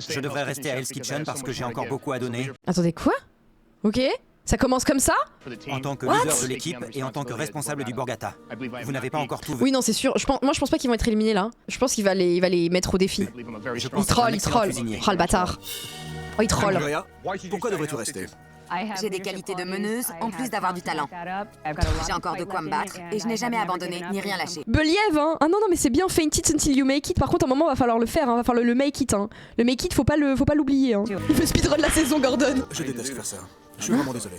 Je devrais rester à Hell's Kitchen parce que j'ai encore beaucoup à donner. Attendez, quoi? Ok, ça commence comme ça? En tant que leader de l'équipe et en tant que responsable du Borgata. Vous n'avez pas encore tout vu. Oui, non, c'est sûr. Moi, je pense pas qu'ils vont être éliminés là. Je pense qu'il va les mettre au défi. Je Il pense troll, que c'est un excellent cuisinier. Oh, le bâtard. Oh, il troll. Andrea, pourquoi devrais-tu rester? J'ai des qualités de meneuse, en plus d'avoir du talent. J'ai encore de quoi me battre, et je n'ai jamais abandonné ni rien lâché. Believ, hein. Ah non, mais c'est bien, faint it until you make it. Par contre, à un moment, va falloir le faire, hein. Va falloir le make it, hein. Le make it, faut pas l'oublier, hein. Il fait speedrun la saison, Gordon. Je déteste faire ça. Je suis vraiment désolé.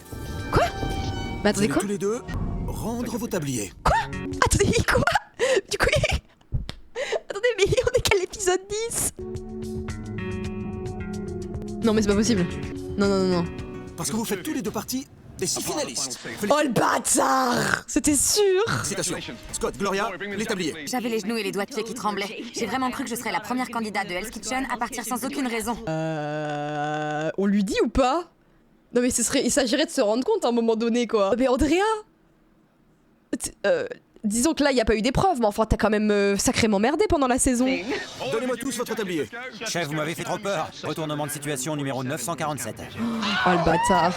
Mais attendez, Vous allez quoi? tous les deux rendre vos tabliers. Attendez, quoi? Du coup, attendez, mais on est qu'à l'épisode 10. Non, mais c'est pas possible. Non. Parce que vous faites tous les deux partie des 6 finalistes. Oh le bâtard! C'était sûr! Félicitations. Scott, Gloria, les tabliers. J'avais les genoux et les doigts de pied qui tremblaient. J'ai vraiment cru que je serais la première candidate de Hell's Kitchen à partir sans aucune raison. On lui dit ou pas? Non mais il s'agirait de se rendre compte à un moment donné quoi. Mais Andrea, disons que là il y a pas eu d'épreuve, mais enfin t'as quand même sacrément merdé pendant la saison. Donnez-moi tous votre tablier. Chef, vous m'avez fait trop peur. Retournement de situation numéro 947. Oh le bâtard.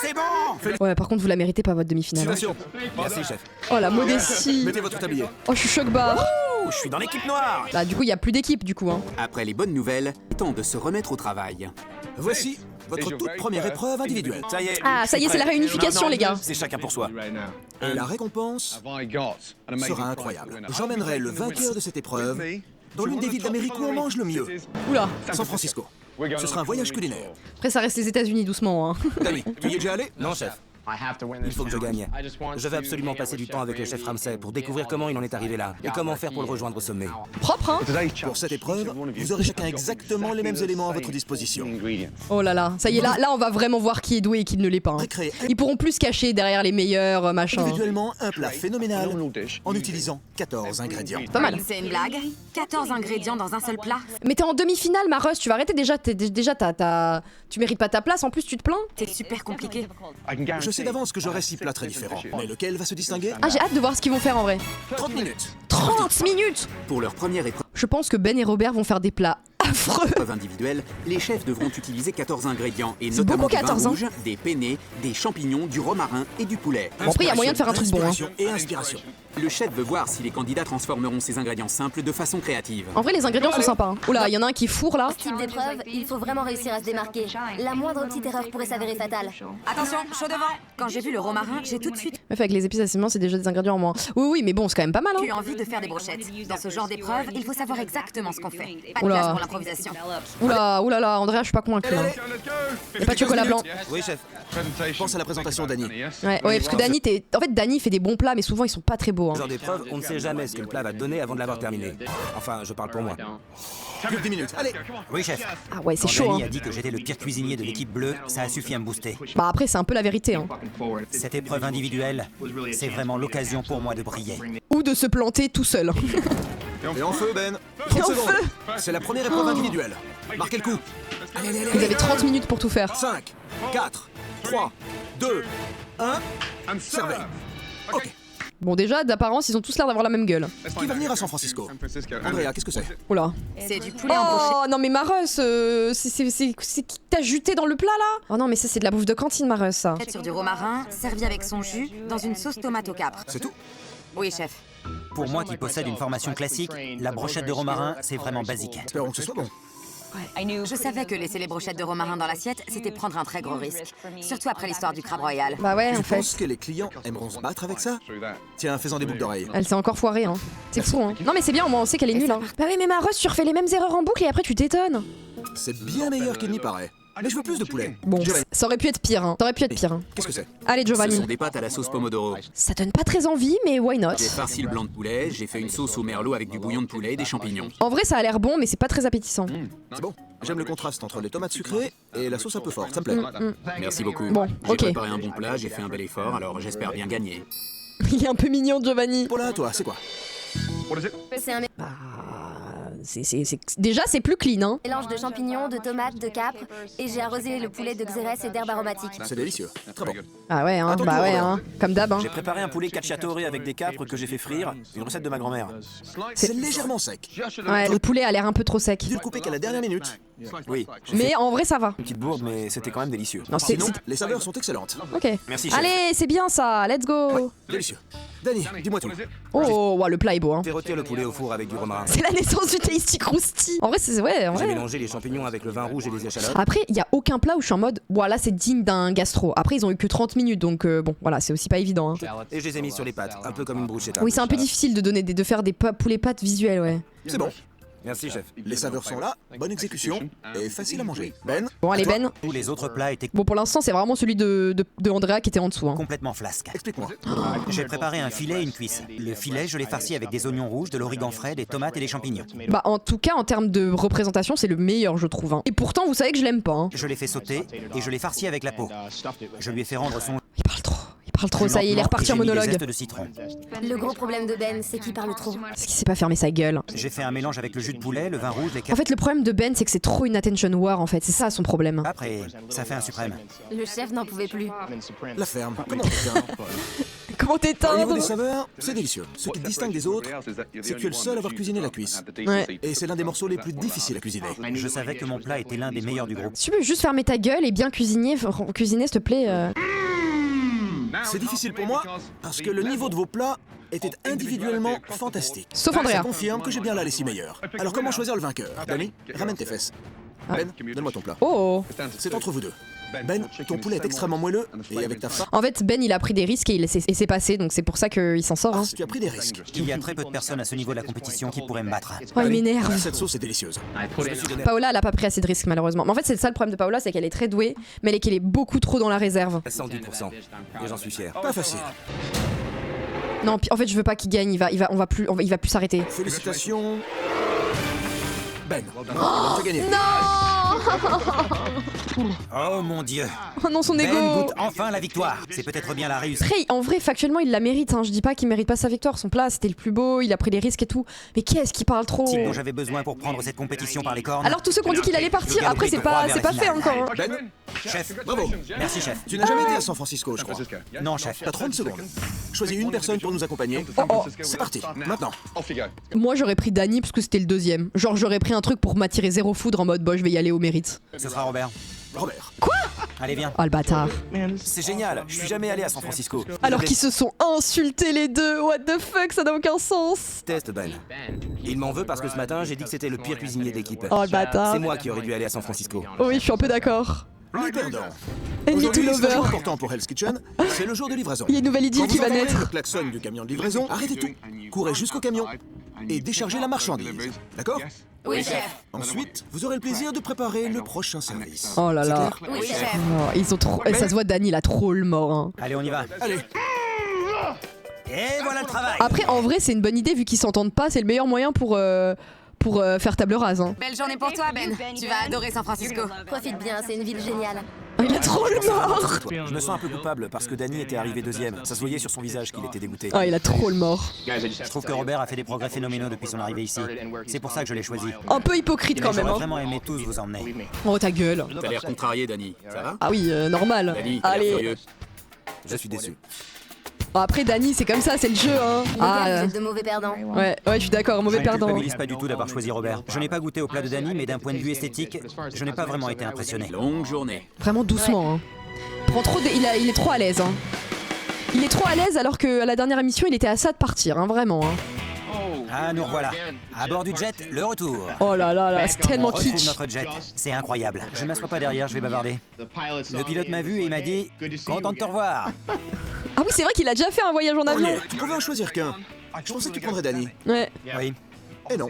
C'est bon! Ouais, par contre vous la méritez pas votre demi-finale. Hein. Félicitations. Merci, chef. Oh la modestie. Mettez votre tablier. Oh je suis choc-barre. Je suis dans l'équipe noire! Bah du coup il y a plus d'équipe du coup hein. Après les bonnes nouvelles, temps de se remettre au travail. Voici votre toute première épreuve individuelle. Ça y est. Ah ça y est, c'est la réunification les gars. C'est chacun pour soi. Et la récompense sera incroyable. J'emmènerai le vainqueur de cette épreuve dans l'une des villes d'Amérique où on mange le mieux. Oula. San Francisco. Ce sera un voyage culinaire. Après, ça reste les États-Unis doucement. Hein. Danny, tu y es déjà allé? Non, chef. Il faut que je gagne. Je vais absolument passer du temps avec le chef Ramsay pour découvrir comment il en est arrivé là et comment faire pour le rejoindre au sommet. Propre, hein? Pour cette épreuve, vous aurez chacun exactement les mêmes éléments à votre disposition. Oh là là, ça y est, là on va vraiment voir qui est doué et qui ne l'est pas. Hein. Récréer Ils pourront plus se cacher derrière les meilleurs machins. individuellement un plat phénoménal en utilisant 14 ingrédients. Pas mal. C'est une blague? 14 ingrédients dans un seul plat? Mais t'es en demi-finale, Mareuse, tu vas arrêter déjà. Tu mérites pas ta place, en plus tu te plains. C'est super compliqué. Je sais d'avance que j'aurai 6 plats très différents. Mais lequel va se distinguer? Ah, j'ai hâte de voir ce qu'ils vont faire en vrai. 30 minutes. 30 minutes! Pour leur première Je pense que Ben et Robert vont faire des plats affreux. épreuve individuelle, les chefs devront utiliser 14 ingrédients et C'est notamment beaucoup, du vin 14, hein. rouge, des penne, des champignons, du romarin et du poulet. Bon, après, il y a moyen de faire un truc bon. Hein. Inspiration et inspiration. Le chef veut voir si les candidats transformeront ces ingrédients simples de façon créative. En vrai, les ingrédients sont sympas. Hein. Oula, il y en a un qui fourre là. Ce type d'épreuve, il faut vraiment réussir à se démarquer. La moindre petite erreur pourrait s'avérer fatale. Attention, chaud devant! Quand j'ai vu le romarin, j'ai tout de suite Meuf, avec les épices assaisonnements, c'est déjà des ingrédients en moins. Oui, mais bon, c'est quand même pas mal. eu Hein. envie de faire des brochettes. Dans ce genre d'épreuve, il faut savoir exactement ce qu'on fait. Pas de Oula. place pour l'improvisation. Oula, Andrea, je suis pas convaincu. Hein. Y a pas de chocolat blanc. Oui, chef. Pense à la présentation d'Annie. Ouais, parce que Danny, en fait, Danny fait des bons plats, mais souvent ils sont pas très beaux. Ce Hein. genre d'épreuve, on ne sait jamais ce que le plat va te donner avant de l'avoir terminé. Enfin, je parle pour moi. Plus de 10 minutes. Allez, Oui, chef. Ah ouais, c'est Quand chaud. Danny Hein. a dit que j'étais le pire cuisinier de l'équipe bleue, ça a suffi à me booster. Bah après, c'est un peu la vérité. Hein. Cette épreuve individuelle, c'est vraiment l'occasion pour moi de briller. Ou de se planter tout seul. et en feu, Ben. 30 en secondes. feu. C'est la première épreuve individuelle. Marquez le coup. Allez. Vous avez 30 minutes pour tout faire. 5, 4, 3, 2, 1. Servez. Ok. Bon, déjà, d'apparence, ils ont tous l'air d'avoir la même gueule. Qui va venir à San Francisco? Andrea, qu'est-ce que c'est? Oula. C'est du poulet embauché. Oh non, mais Mareuse, c'est qui t'a juté dans le plat là? Oh non, mais ça, c'est de la bouffe de cantine, Mareuse, ça. Sur du romarin, servi avec son jus, dans une sauce tomate au capre. C'est tout? Oui, chef. Pour moi qui possède une formation classique, la brochette de romarin, c'est vraiment basique. Espérons que ce soit bon. Je savais que laisser les brochettes de romarin dans l'assiette, c'était prendre un très gros risque. Surtout après l'histoire du crabe royal. Bah ouais, en Tu fait. penses que les clients aimeront se battre avec ça? Tiens, fais-en des boucles d'oreilles. Elle s'est encore foirée, hein. C'est fou, hein. Non, mais c'est bien, au moins on sait qu'elle est nulle, hein. Bah oui, mais Mareuse, tu refais les mêmes erreurs en boucle et après tu t'étonnes. C'est bien meilleur qu'il n'y paraît. Mais je veux plus de poulet. Bon, Giovanni, ça aurait pu être pire, hein. Ça aurait pu être pire, hein. qu'est-ce que c'est? Allez, Ce Giovanni. sont des pâtes à la sauce pomodoro. Ça donne pas très envie, mais why not? J'ai farci le blanc de poulet, j'ai fait une sauce au merlot avec du bouillon de poulet et des champignons. En vrai, ça a l'air bon, mais c'est pas très appétissant. C'est bon. J'aime le contraste entre les tomates sucrées et la sauce un peu forte. Ça me plaît. Merci beaucoup. Bon, J'ai ok. préparé un bon plat, j'ai fait un bel effort, alors j'espère bien gagner. Il est un peu mignon, Giovanni. Paula, toi, c'est quoi? C'est un Déjà, c'est plus clean, hein. mélange de champignons, de tomates, de capres, et j'ai arrosé le poulet de xérès et d'herbes aromatiques. C'est délicieux. Très bon. Ah ouais, hein. Attends, Bah ouais, Robert. hein. Comme d'hab, hein. J'ai préparé un poulet cacciatore avec des capres que j'ai fait frire, une recette de ma grand-mère. C'est légèrement sec. Ouais, le poulet a l'air un peu trop sec. Dû le couper qu'à la dernière minute. Oui, j'ai fait Mais en vrai, ça va. une petite bourde, mais c'était quand même délicieux. Non, c'est. Sinon, les saveurs sont excellentes. Ok. Merci, chef. Allez, c'est bien ça. Let's go. Délicieux. Danny, dis-moi tout. Oh, ouais, le plat est beau, hein. J'ai rôti le poulet au four avec du romarin. C'est la naissance du Tasty Krusty. En vrai, c'est ouais, en J'ai vrai. mélangé les champignons avec le vin rouge et les échalotes. Après, il y a aucun plat où je suis en mode, voilà, c'est digne d'un gastro. Après, ils ont eu que 30 minutes, donc bon, voilà, c'est aussi pas évident. Hein. Et je les ai mis sur les pâtes, un peu comme une bruschetta. Oui, c'est un peu difficile de faire des poulets pâtes visuels, ouais. C'est bon. Merci, chef. Les saveurs sont là, bonne exécution et facile à manger. Ben, Bon, allez, à toi. Ben. Tous les autres plats étaient Bon, pour l'instant, c'est vraiment celui de Andrea qui était en dessous. Hein. complètement flasques. Explique-moi. J'ai préparé un filet et une cuisse. Le filet, je l'ai farci avec des oignons rouges, de l'origan frais, des tomates et des champignons. Bah, en tout cas, en termes de représentation, c'est le meilleur, je trouve. Hein. Et pourtant, vous savez que je l'aime pas. Hein. Je l'ai fait sauter et je l'ai farci avec la peau. Je lui ai fait rendre son Il parle trop. Il parle trop, ça y est, il est lentement reparti et en j'ai mis des monologue. zestes de citron. Le gros problème de Ben, c'est qu'il parle trop. Parce qu'il sait pas fermer sa gueule. J'ai fait un mélange avec le jus de poulet, le vin rouge, les En fait, le problème de Ben, c'est que c'est trop une attention war, en fait. C'est ça son problème. Après, ça fait un suprême. Le chef n'en pouvait plus. La ferme. Comment t'éteins? Comment Au niveau t'éteindre? des saveurs, c'est délicieux. Ce qui te distingue des autres, c'est que tu es le seul à avoir cuisiné la cuisse. Ouais. Et c'est l'un des morceaux les plus difficiles à cuisiner. Je savais que mon plat était l'un des meilleurs du groupe. Si tu peux juste fermer ta gueule et bien cuisiner, s'il te plaît. C'est difficile pour moi parce que le niveau de vos plats était individuellement fantastique. Sauf Ça Andrea. confirme que j'ai bien là les 6 meilleurs. Alors comment choisir le vainqueur? Danny, ramène tes fesses. Ben, donne-moi ton plat. Oh. C'est entre vous deux. Ben, ton poulet est extrêmement moelleux, et avec ta femme... En fait, Ben, il a pris des risques et c'est passé, donc c'est pour ça qu'il s'en sort. Hein. Tu as pris des risques. Il y a très peu de personnes à ce niveau de la compétition qui pourraient me battre. Oh, il m'énerve. Cette sauce est délicieuse. Je me suis donné... Paola, elle a pas pris assez de risques, malheureusement. Mais en fait, c'est ça le problème de Paola, c'est qu'elle est très douée, mais qu'elle est beaucoup trop dans la réserve. 110%. Et j'en suis fier. Pas facile. Non, en fait, je veux pas qu'il gagne, il va plus s'arrêter. Félicitations... Ben, tu as gagné. Oh mon dieu. Oh non, son Ben ego. goûte enfin la victoire. C'est peut-être bien la réussite. Après, en vrai, factuellement, il la mérite. Hein. Je dis pas qu'il mérite pas sa victoire. Son plat, c'était le plus beau. Il a pris des risques et tout. Mais qu'est-ce qu'il parle trop? Type dont j'avais besoin pour prendre cette compétition par les cornes. Alors tous ceux qui ont dit qu'il allait partir, après c'est pas fait encore. Hein. Ben, Chef, bravo. merci chef. Tu n'as jamais été à San Francisco, je crois. Non chef. T'as 30 secondes. Choisis une personne pour nous accompagner. C'est parti, maintenant. Moi j'aurais pris Danny parce que c'était le deuxième. Genre j'aurais pris un truc pour m'attirer zéro foudre en mode je vais y aller au mérite. Ce sera Robert. Robert. Quoi? Allez viens. Oh le bâtard. C'est génial, je suis jamais allé à San Francisco. Alors qu'ils se sont insultés les deux. What the fuck, ça n'a aucun sens. Test Ben. Il m'en veut parce que ce matin, j'ai dit que c'était le pire cuisinier de l'équipe. Oh le bâtard. C'est moi qui aurais dû aller à San Francisco. Oui, je suis un peu d'accord. Les perdants. Enemy to Aujourd'hui, c'est un jour lover. important pour Hell's Kitchen. C'est le jour de livraison. Il y a une nouvelle idylle Quand qui vous va entendez naître. le klaxon du camion de livraison, arrêtez tout. Courez jusqu'au camion et déchargez la marchandise. D'accord? Oui, chef. Ensuite, vous aurez le plaisir de préparer le prochain service. Oh là C'est là. clair? Oui, chef. Oh, ils ont trop. Ça se voit, Danny, il a trop le mort. Hein. Allez on y va. Allez, Et voilà le travail. Après, en vrai, c'est une bonne idée vu qu'ils s'entendent pas. C'est le meilleur moyen pour faire table rase. Hein. Belle journée pour toi, Ben. Tu vas adorer San Francisco. Profite bien, c'est une ville géniale. Oh, il a trop le mort. Je me sens un peu coupable parce que Danny était arrivé deuxième. Ça se voyait sur son visage qu'il était dégoûté. Oh, il a trop le mort. Je trouve que Robert a fait des progrès phénoménaux depuis son arrivée ici. C'est pour ça que je l'ai choisi. Un peu hypocrite quand même. J'aurais Hein. vraiment aimé tous vous emmener. Oh, ta gueule. T'as l'air contrarié, Danny. Ça va? Ah oui, normal. Danny, t'as l'air Allez. furieux. Je suis déçu. Bon, après, Danny, c'est comme ça, c'est le jeu. Hein. Les gars, Ah, vous êtes de mauvais perdants. ouais, je suis d'accord, mauvais Je ne perdant. culpabilise pas du tout d'avoir choisi Robert. Je n'ai pas goûté au plat de Danny, mais d'un point de vue esthétique, je n'ai pas vraiment été impressionné. Longue journée. Vraiment doucement. Hein. Prend trop il est trop à l'aise. Hein. Il est trop à l'aise alors qu'à la dernière émission, il était à ça de partir, hein, vraiment. Hein. Ah, nous revoilà. À bord du jet, le retour. Oh là là là, c'est On tellement retrouve kitsch. notre jet. C'est incroyable. Je ne m'assois pas derrière, je vais bavarder. Le pilote m'a vu et il m'a dit « Content de te revoir ». Ah oui, c'est vrai qu'il a déjà fait un voyage en oh avion. yeah, tu pouvais en choisir qu'un. Je pensais que tu prendrais Danny. Ouais. Oui. Et non.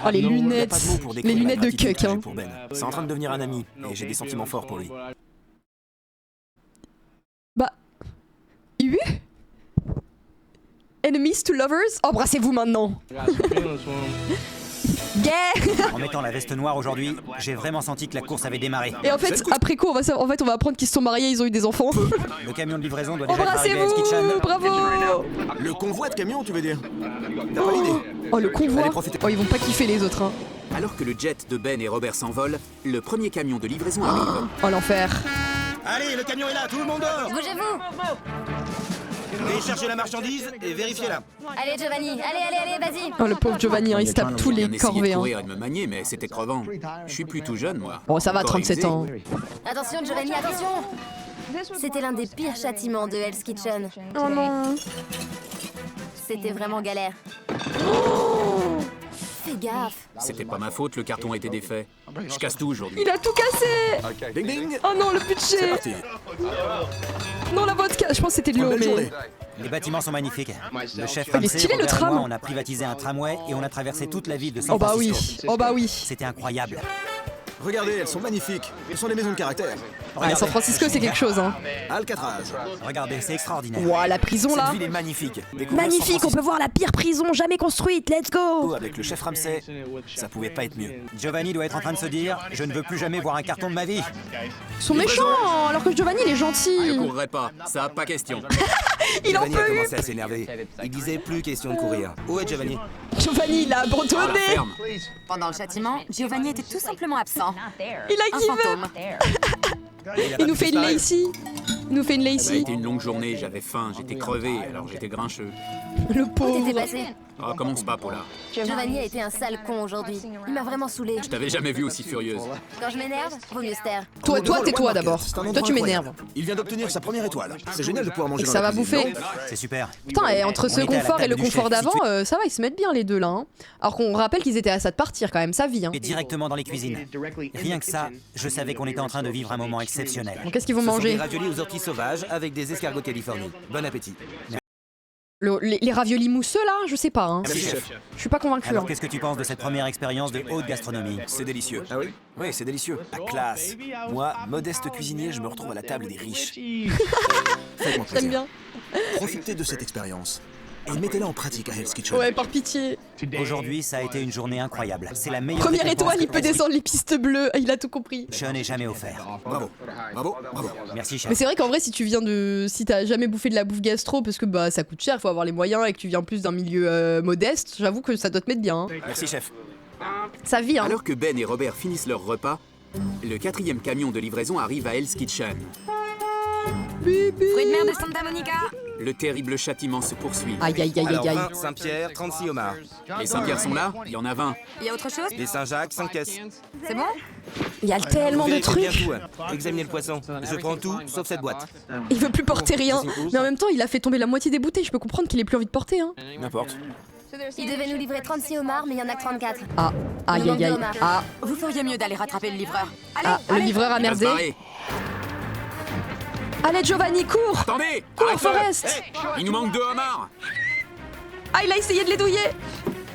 Oh, les Y a lunettes. pas de mots pour décrire Les la lunettes de gratitude cuck. que j'ai Hein. pour Ben. C'est en train de devenir un ami et j'ai des sentiments forts pour lui. Bah. U Enemies to lovers? Embrassez-vous maintenant. Gay. En mettant la veste noire aujourd'hui, j'ai vraiment senti que la course avait démarré. Et en fait, après coup, on va apprendre qu'ils se sont mariés, ils ont eu des enfants. Le camion de livraison doit déjà être arrivé à Hell's Kitchen. Embrassez-vous. Bravo. Le convoi de camion, tu veux dire? T'as pas l'idée? Oh, le convoi. Allez, profitez. Oh, ils vont pas kiffer les autres. Hein. Alors que le jet de Ben et Robert s'envole, le premier camion de livraison arrive. Oh, l'enfer. Allez, le camion est là, tout le monde dort. Bougez-vous. Déchargez la marchandise et vérifiez-la. Allez, Giovanni. Allez, vas-y. Oh, le pauvre Giovanni, hein, il se tape tous J'ai les bien essayé corvées. de Hein. courir et de me manier, mais c'était crevant. Je suis plus tout jeune, moi. Bon, ça va, Encore 37 aiguisé. ans. Attention, Giovanni, attention. C'était l'un des pires châtiments de Hell's Kitchen. Oh non. C'était vraiment galère. Fais gaffe. C'était pas ma faute, le carton était défait. Je casse tout aujourd'hui. Il a tout cassé. Ding ding. Oh non, le C'est budget. parti. Non, la vodka. Je pense que c'était de l'eau, Belle mais. journée. Les bâtiments sont magnifiques. Le chef Il est Ramsey, stylé, le Robert et tram. moi, on a privatisé un tramway et on a traversé toute la ville de San Oh bah oui. Francisco. Oh bah oui. C'était incroyable. Regardez, elles sont magnifiques. Ce sont des maisons de caractère. Ouais, San Francisco, c'est quelque chose. Hein. Alcatraz. Regardez, c'est extraordinaire. Ouah, la prison là. Cette ville est magnifique. Découvrir Magnifique, San on peut voir la pire prison jamais construite. Let's go. Francisco avec le chef Ramsey, ça pouvait pas être mieux. Giovanni doit être en train de se dire « Je ne veux plus jamais voir un carton de ma vie Ils sont méchants, alors que Giovanni il est Je gentil. courrai pas, ça a pas question. Il en Giovanni a peut eu. commencé à s'énerver. Il disait plus question de courir. Où est Giovanni? Giovanni il a Ah, la abandonné. ferme. Pendant le châtiment, Giovanni était tout simplement absent. Il a Un give fantôme. up. Il nous fait une Lacey. Il nous fait une Ça a Lacey. été une longue journée, j'avais faim, j'étais crevé, alors j'étais grincheux. Le Où t'étais pauvre. passé? Oh, commence pas, Paula. Giovanni a été un sale con aujourd'hui. Il m'a vraiment saoulé. Je t'avais jamais vu aussi furieuse. Quand je m'énerve, vaut mieux se taire. Toi, Devant le tais-toi Wine d'abord. Market, c'est un Toi, endroit tu m'énerves. incroyable. Il vient d'obtenir sa première étoile. C'est génial de pouvoir manger Et dans ça la va cuisine, bouffer. non? C'est super. Putain, et entre ce On était à la confort et table le du confort chef, d'avant, si tu- ça va, ils se mettent bien les deux là. Hein. Alors qu'on rappelle qu'ils étaient à ça de partir quand même, sa vie. Hein. Et directement dans les cuisines. Rien que ça, je savais qu'on était en train de vivre un moment exceptionnel. Bon, qu'est-ce qu'ils vont Ce sont des manger? raviolis aux orties sauvages avec des escargots de Californie. Bon appétit. Les raviolis mousseux là, je sais pas. Hein. Merci, chef. Je suis pas convaincu. Alors Hein. qu'est-ce que tu penses de cette première expérience de haute gastronomie? C'est délicieux. Ah oui? Oui, c'est délicieux. La classe. Moi, modeste cuisinier, je me retrouve à la table des riches. Faites-moi J'aime plaisir. bien. Profitez de cette expérience et mettez-la en pratique à Hell's Kitchen. Ouais, par pitié. Aujourd'hui, ça a été une journée incroyable. C'est la meilleure Première récompense étoile, il que peut descendre les pistes bleues. Il a tout compris. je n'ai jamais offert. Bravo, bravo, bravo. Merci, chef. Mais c'est vrai qu'en vrai, si tu viens de. Si t'as jamais bouffé de la bouffe gastro, parce que bah ça coûte cher, faut avoir les moyens et que tu viens plus d'un milieu modeste, j'avoue que ça doit te mettre bien. Hein. Merci, chef. Ça vit, hein. Alors que Ben et Robert finissent leur repas, le 4e camion de livraison arrive à Hell's Kitchen. Fruits de mer de Santa Monica. Le terrible châtiment se poursuit. Aïe aïe aïe Alors, aïe aïe. 20 Saint-Pierre, 36 homards. Les Saint-Pierre sont là, il y en a 20. Il y a autre chose? Des Saint-Jacques, 5 caisses. C'est bon? Il y a tellement de Vérifiez bien trucs. tout, hein. Examinez le poisson. Je prends tout, sauf cette boîte. Il veut plus porter rien. Mais en même temps, il a fait tomber la moitié des bouteilles. Je peux comprendre qu'il ait plus envie de porter. Hein. N'importe. Il devait nous livrer 36 homards, mais il y en a que 34. Ah, aïe aïe aïe. Ah, Vous feriez mieux d'aller rattraper le livreur. Allez, ah, le livreur a Il va se merdé. barrer. Allez Giovanni, cours. Attendez, Cours, arrête-le. Forrest. Il nous manque 2 homards. Ah, il a essayé de les douiller.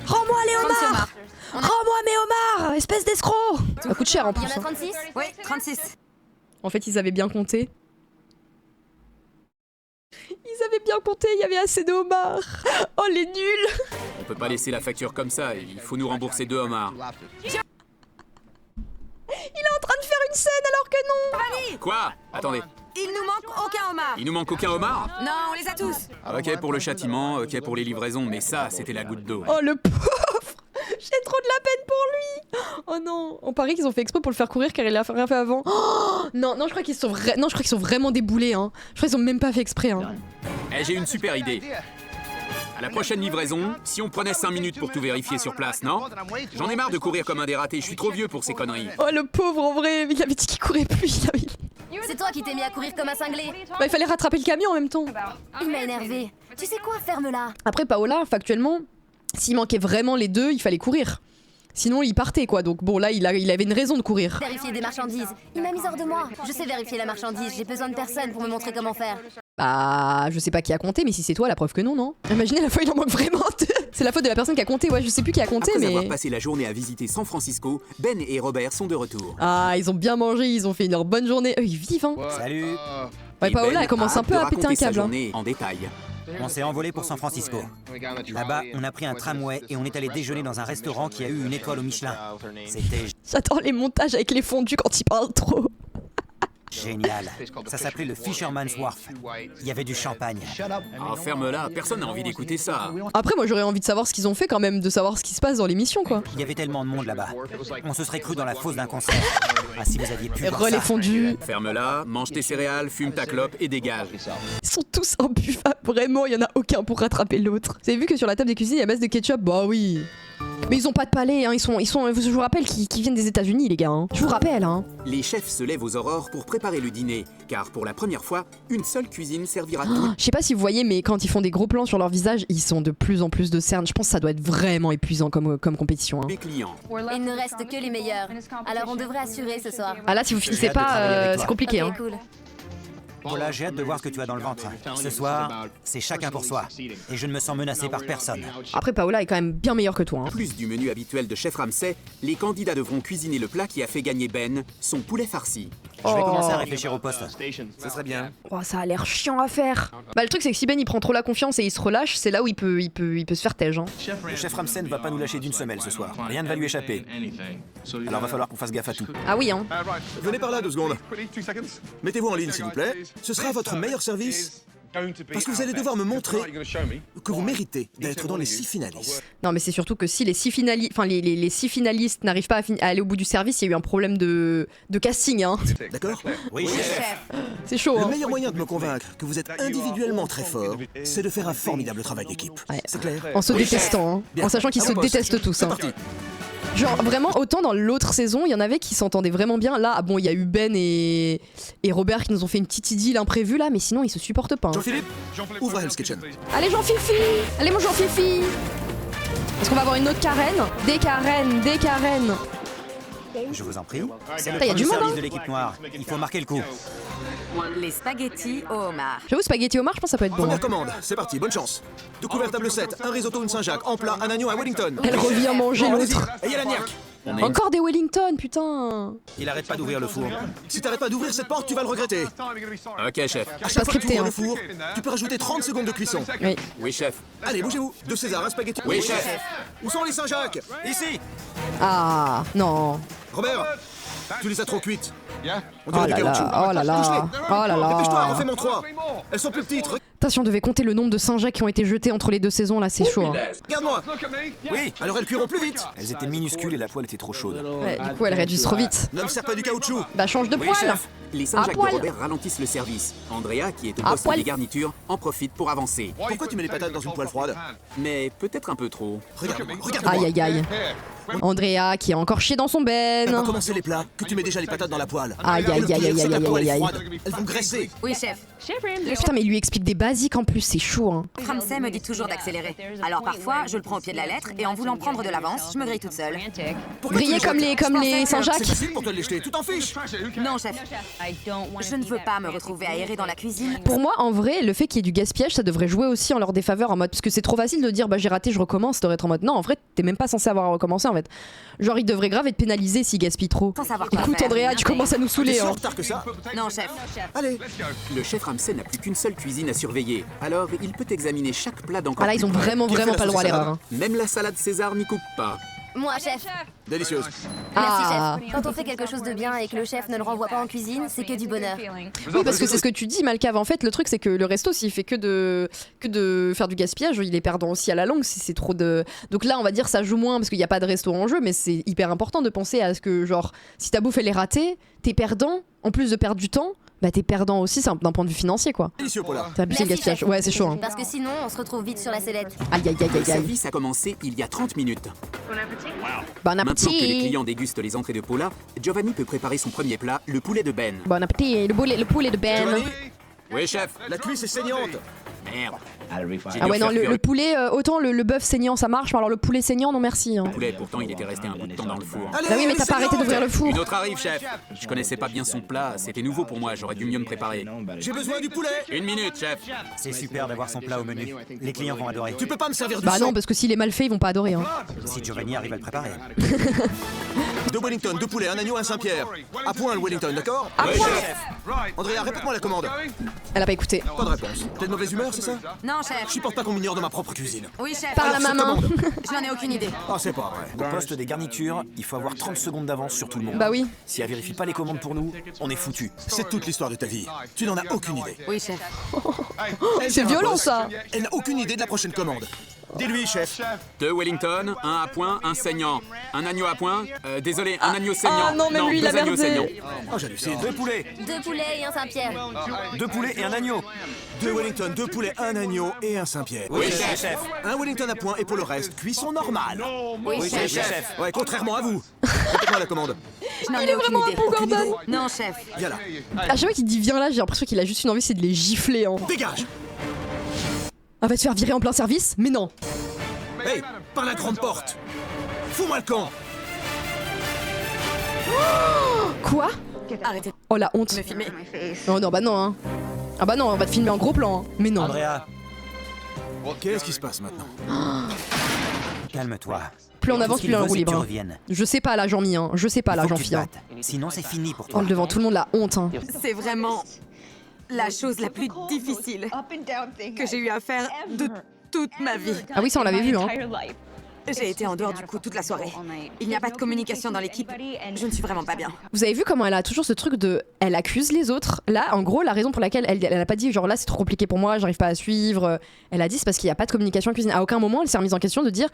Rends-moi les 36 homards. homards. Rends-moi mes homards, espèce d'escroc. Ça coûte cher en Il y plus. en a Hein. 36? Oui, 36. En fait, ils avaient bien compté. Ils avaient bien compté, il y avait assez de homards. Oh, les nuls. On peut pas laisser la facture comme ça, il faut nous rembourser 2 homards. Il est en train de faire une scène alors que non. Quoi? Attendez, Il nous manque aucun homard. il nous manque aucun homard? Non, on les a tous. Ok pour le châtiment, ok pour les livraisons, mais ça, c'était la goutte d'eau. Oh, le pauvre. J'ai trop de la peine pour lui. Oh non, on parie qu'ils ont fait exprès pour le faire courir car il a rien fait avant. Oh non, non, je crois qu'ils sont non, je crois qu'ils sont vraiment déboulés. Hein. Je crois qu'ils ont même pas fait exprès. Hein. Eh, j'ai une super idée. À la prochaine livraison, si on prenait 5 minutes pour tout vérifier sur place, non? J'en ai marre de courir comme un dératé, je suis trop vieux pour ces conneries. Oh le pauvre, en vrai, il avait dit qu'il courait plus. C'est toi qui t'es mis à courir comme un cinglé. Bah, il fallait rattraper le camion en même temps. Il m'a énervé. Tu sais quoi, ferme-la. Après Paola, factuellement, s'il manquait vraiment les deux, il fallait courir. Sinon, il partait quoi. Donc bon, là, il avait une raison de courir. Vérifier des marchandises. Il m'a mis hors de moi. Je sais vérifier la marchandise. J'ai besoin de personne pour me montrer comment faire. Bah, je sais pas qui a compté, mais si c'est toi, la preuve que non, non. Imaginez la fois, il en manque vraiment deux. C'est la faute de la personne qui a compté. Ouais, je sais plus qui a compté, Après mais. avoir passé la journée à visiter San Francisco, Ben et Robert sont de retour. Ah, ils ont bien mangé, ils ont fait une bonne journée. Eux, ils vivent, hein. Salut. Ouais, Et Paola, Ben elle commence a un peu hâte à de péter un raconter sa câble. Hein. journée en détail. On s'est envolé pour San Francisco. Là-bas, on a pris un tramway et on est allé déjeuner dans un restaurant qui a eu une étoile au Michelin. C'était J'adore les montages avec les fondus quand ils parlent trop. génial. Ça s'appelait le Fisherman's Wharf. Il y avait du champagne. Ah, ferme-la, personne n'a envie d'écouter ça. Après, moi, j'aurais envie de savoir ce qu'ils ont fait quand même, de savoir ce qui se passe dans l'émission, quoi. Il y avait tellement de monde là-bas. On se serait cru dans la fosse d'un concert. Ah, si vous aviez pu voir Les ça. fondus. Ferme-la, mange tes céréales, fume ta clope et dégage. Ils sont tous imbuvables, vraiment, il y en a aucun pour rattraper l'autre. Vous avez vu que sur la table des cuisines, il y a masse de ketchup? Bah oui. Mais ils ont pas de palais, hein. Ils sont, je vous rappelle qu'ils viennent des États-Unis, les gars. Hein. Je vous rappelle, hein. Les chefs se lèvent aux aurores pour préparer le dîner, car pour la première fois, une seule cuisine servira tout. Je sais pas si vous voyez, mais quand ils font des gros plans sur leur visage, ils sont de plus en plus de cernes. Je pense que ça doit être vraiment épuisant comme compétition. Hein. Les clients. Il ne reste que les meilleurs. Alors on devrait assurer ce soir. Ah là, si vous finissez J'ai hâte de travailler pas, avec c'est toi. compliqué. Ok, Hein. cool. Paula, j'ai hâte de voir ce que tu as dans le ventre. Ce soir, c'est chacun pour soi. Et je ne me sens menacé par personne. Après, Paola est quand même bien meilleure que toi. Hein. En plus du menu habituel de Chef Ramsay, les candidats devront cuisiner le plat qui a fait gagner Ben, son poulet farci. Je vais commencer à réfléchir au poste. Ce serait bien. Oh, ça a l'air chiant à faire. Bah, le truc, c'est que si Ben il prend trop la confiance et il se relâche, c'est là où il peut se faire tège. Hein. Le chef Ramsay ne va pas nous lâcher d'une semelle ce soir. Rien ne va lui échapper. Alors va falloir qu'on fasse gaffe à tout. Ah oui, hein. Venez par là 2 secondes. Mettez-vous en ligne, s'il vous plaît. Ce sera votre meilleur service Parce que vous allez devoir me montrer que vous méritez d'être dans les 6 finalistes. Non, mais c'est surtout que si les 6 finalistes, les 6 finalistes n'arrivent pas à aller au bout du service, il y a eu un problème de casting, hein. D'accord? Oui, chef. C'est chaud, Le hein. meilleur moyen de me convaincre que vous êtes individuellement très fort, c'est de faire un formidable travail d'équipe. Ouais. C'est clair? En se détestant, hein. Bien. En sachant qu'ils À se mon poste. détestent tous, C'est hein. parti. Genre vraiment, autant dans l'autre saison, il y en avait qui s'entendaient vraiment bien. Là, bon, il y a eu Ben et Robert qui nous ont fait une petite idylle imprévue là, mais sinon ils se supportent pas, hein. Jean-Philippe, ouvre Hell's Kitchen. Allez Jean-Fifi! Allez mon Jean-Fifi! Est-ce qu'on va avoir une autre Karen? Des Karen! Je vous en prie. C'est le Putain, y a du premier monde, service hein. de l'équipe noire. Il faut marquer le coup. Les spaghettis au homard. J'avoue, spaghetti homard, je pense que ça peut être bon, Première hein. commande, c'est parti, bonne chance. De couvert table 7, un risotto, une Saint-Jacques, en plat, un agneau, un Wellington. Elle revient manger l'autre. Ayez la niaque. Encore des Wellington, putain! Il arrête pas d'ouvrir le four. Si t'arrêtes pas d'ouvrir cette porte, tu vas le regretter. Ok, chef. À chaque fois que tu scripté, ouvres hein. le four, tu peux rajouter 30 secondes de cuisson. Oui. Oui, chef. Allez, bougez-vous. 2 César, un spaghetti. Oui, chef. Où sont les Saint-Jacques? Ici. Ah, non. Robert, tu les as trop cuites. On Oh dirait du là caoutchouc. là, oh là là, Touche-les. oh là Dépêche-toi, là. refais-moi 3. Elles sont plus petites. Putain, si on devait compter le nombre de Saint-Jacques qui ont été jetés entre les 2 saisons, là, c'est chaud, hein. Regarde-moi. Oui. Alors elles cuiront plus vite. Elles étaient minuscules et la poêle était trop chaude. Ouais, du coup, elles réduisent trop vite. Ne me sers pas du caoutchouc. Bah, change de poil! Chef, les Saint-Jacques de poil. Robert ralentissent le service. Andrea, qui est au À poste poil. des garnitures, en profite pour avancer. Pourquoi tu mets les patates dans une poêle froide? Mais peut-être un peu trop. Regarde-moi, regarde-moi. Aïe aïe aïe. Andrea qui a encore chié dans son Elles vont ben. commencer les plats, que tu mets déjà les patates dans la poêle. Aïe, aïe, Et le aïe, pire, aïe, c'est que la aïe, poêle aïe, est aïe. froide. Elles vont graisser. Oui, chef. Putain, mais il lui explique des basiques en plus, c'est chaud, hein. Ramsay me dit toujours d'accélérer. Alors parfois, je le prends au pied de la lettre et en voulant prendre de l'avance, je me grille toute seule. Pourquoi tu Griller les comme jettes? les C'est Saint-Jacques. facile pour te les jeter, tu t'en fiches. Non, chef. Je ne veux pas me retrouver à errer dans la cuisine. Pour moi, en vrai, le fait qu'il y ait du gaspillage, ça devrait jouer aussi en leur défaveur, en mode, parce que c'est trop facile de dire bah j'ai raté, je recommence, ça devrait être en mode non, en vrai, t'es même pas censé avoir à recommencer en fait. Genre, ils devraient grave être pénalisés s'ils gaspillent trop. Sans savoir quoi Écoute, faire. Andrea, tu commences à nous T'es saouler, si en hein. retard que ça? Non, chef. Allez. Le chef Ramsay n'a plus qu'une seule cuisine à surveiller, alors il peut examiner chaque plat d'encore Ah là, ils ont plus près. vraiment, Qui a fait vraiment la pas le droit à sauce l'erreur, hein. Même la salade César n'y coupe pas. Moi, chef. Délicieuse. Merci, Ah. chef. Quand on fait quelque chose de bien et que le chef ne le renvoie pas en cuisine, c'est que du bonheur. Oui, parce que c'est ce que tu dis, Malcave. En fait, le truc, c'est que le resto, s'il fait que de faire du gaspillage, il est perdant aussi à la longue si c'est trop de. Donc là, on va dire, ça joue moins parce qu'il n'y a pas de resto en jeu, mais c'est hyper important de penser à ce que, genre, si ta bouffe elle est ratée, t'es perdant, en plus de perdre du temps, bah t'es perdant aussi d'un point de vue financier, quoi. Délicieux, Paula. T'as abusé le Merci, gaspillage. chef. Ouais, c'est chaud, hein. Parce que sinon, on se retrouve vite sur la sellette. Aïe, aïe, aïe, Le aïe, aïe. service a commencé il y a 30 minutes. Bon Maintenant que les appétit. clients dégustent les entrées de Paula, Giovanni peut préparer son premier plat, le poulet de Ben. Bon appétit. Le poulet de Ben. Giovanni, Oui, chef. la cuisse est saignante. Merde. Ah ouais, non, le poulet, autant le bœuf saignant ça marche, mais alors le poulet saignant, non merci, hein. Le poulet, pourtant, il était resté un bout de temps dans le four. Allez, Bah oui, mais elle t'as est pas arrêté saignante. d'ouvrir le four. Une autre arrive, chef. Je connaissais pas bien son plat, c'était nouveau pour moi, j'aurais dû mieux me préparer. J'ai besoin du poulet. Une minute, chef. C'est super d'avoir son plat au menu. Les clients vont adorer. Tu peux pas me servir du Bah sang. non, parce que s'il est mal fait, ils vont pas adorer, hein. Si Giovanni arrive à le préparer. 2 Wellington, 2 poulets, un agneau, un Saint-Pierre. À point le Wellington, d'accord? Oui, chef. Andrea, répète-moi la commande. Elle a pas écouté. Pas de réponse. T'es de mauvaise humeur, c'est ça? Non, chef. Je supporte pas qu'on m'ignore de ma propre cuisine. Oui, chef. Par la Alors, cette maman. commande. Je n'en ai aucune idée. Ah, c'est pas vrai. Au poste des garnitures, il faut avoir 30 secondes d'avance sur tout le monde. Bah oui. Si elle vérifie pas les commandes pour nous, on est foutu. C'est toute l'histoire de ta vie. Tu n'en as aucune idée. Oui, chef. C'est violent ça. Elle n'a aucune idée de la prochaine commande. Dis-lui, chef. 2 Wellington, un à point, un saignant. Un agneau à point, désolé, un agneau saignant. Ah non, même lui, il a 2 agneaux saignants. merdé. Oh, j'hallucine. 2 poulets, 2 poulets et un Saint-Pierre. 2 poulets et un agneau. 2 Wellington, 2 poulets, un agneau et un Saint-Pierre. Oui, chef. Un Wellington à point et pour le reste, cuisson normale. Oui, Oui, chef. chef. Ouais, contrairement à vous. Répète-moi la commande. Je n'en ai aucune idée. Aucune idée. Non, chef. Viens là. À chaque fois qu'il dit viens là, j'ai l'impression qu'il a juste une envie, c'est de les gifler, hein. Dégage. On va te faire virer en plein service? Mais non. Hey, par la grande porte. Fous-moi le camp. Quoi? Arrêtez Oh la honte. de me filmer. Oh non, bah non, hein. Ah bah non, on va te filmer en gros plan, hein. Mais non. Andrea, Qu'est-ce qui se passe maintenant? calme-toi. Plus on avance, Tout ce plus qu'il on veut, roue c'est que libre. tu hein. reviennes. Je sais pas là, Jean-Mi, hein. Je sais pas là, Faut que tu te Jean-Phi. hein. battes. Sinon, c'est fini pour Oh, toi. devant tout le monde, la honte, hein. C'est vraiment la chose la plus difficile que j'ai eu à faire de toute ma vie. Ah oui, ça on l'avait vu, hein. J'ai été en dehors du coup toute la soirée. Il n'y a pas de communication dans l'équipe. Je ne suis vraiment pas bien. Vous avez vu comment elle a toujours ce truc de... Elle accuse les autres. Là, en gros, la raison pour laquelle elle a pas dit genre là c'est trop compliqué pour moi, j'arrive pas à suivre. Elle a dit c'est parce qu'il n'y a pas de communication en cuisine. À aucun moment elle s'est remise en question de dire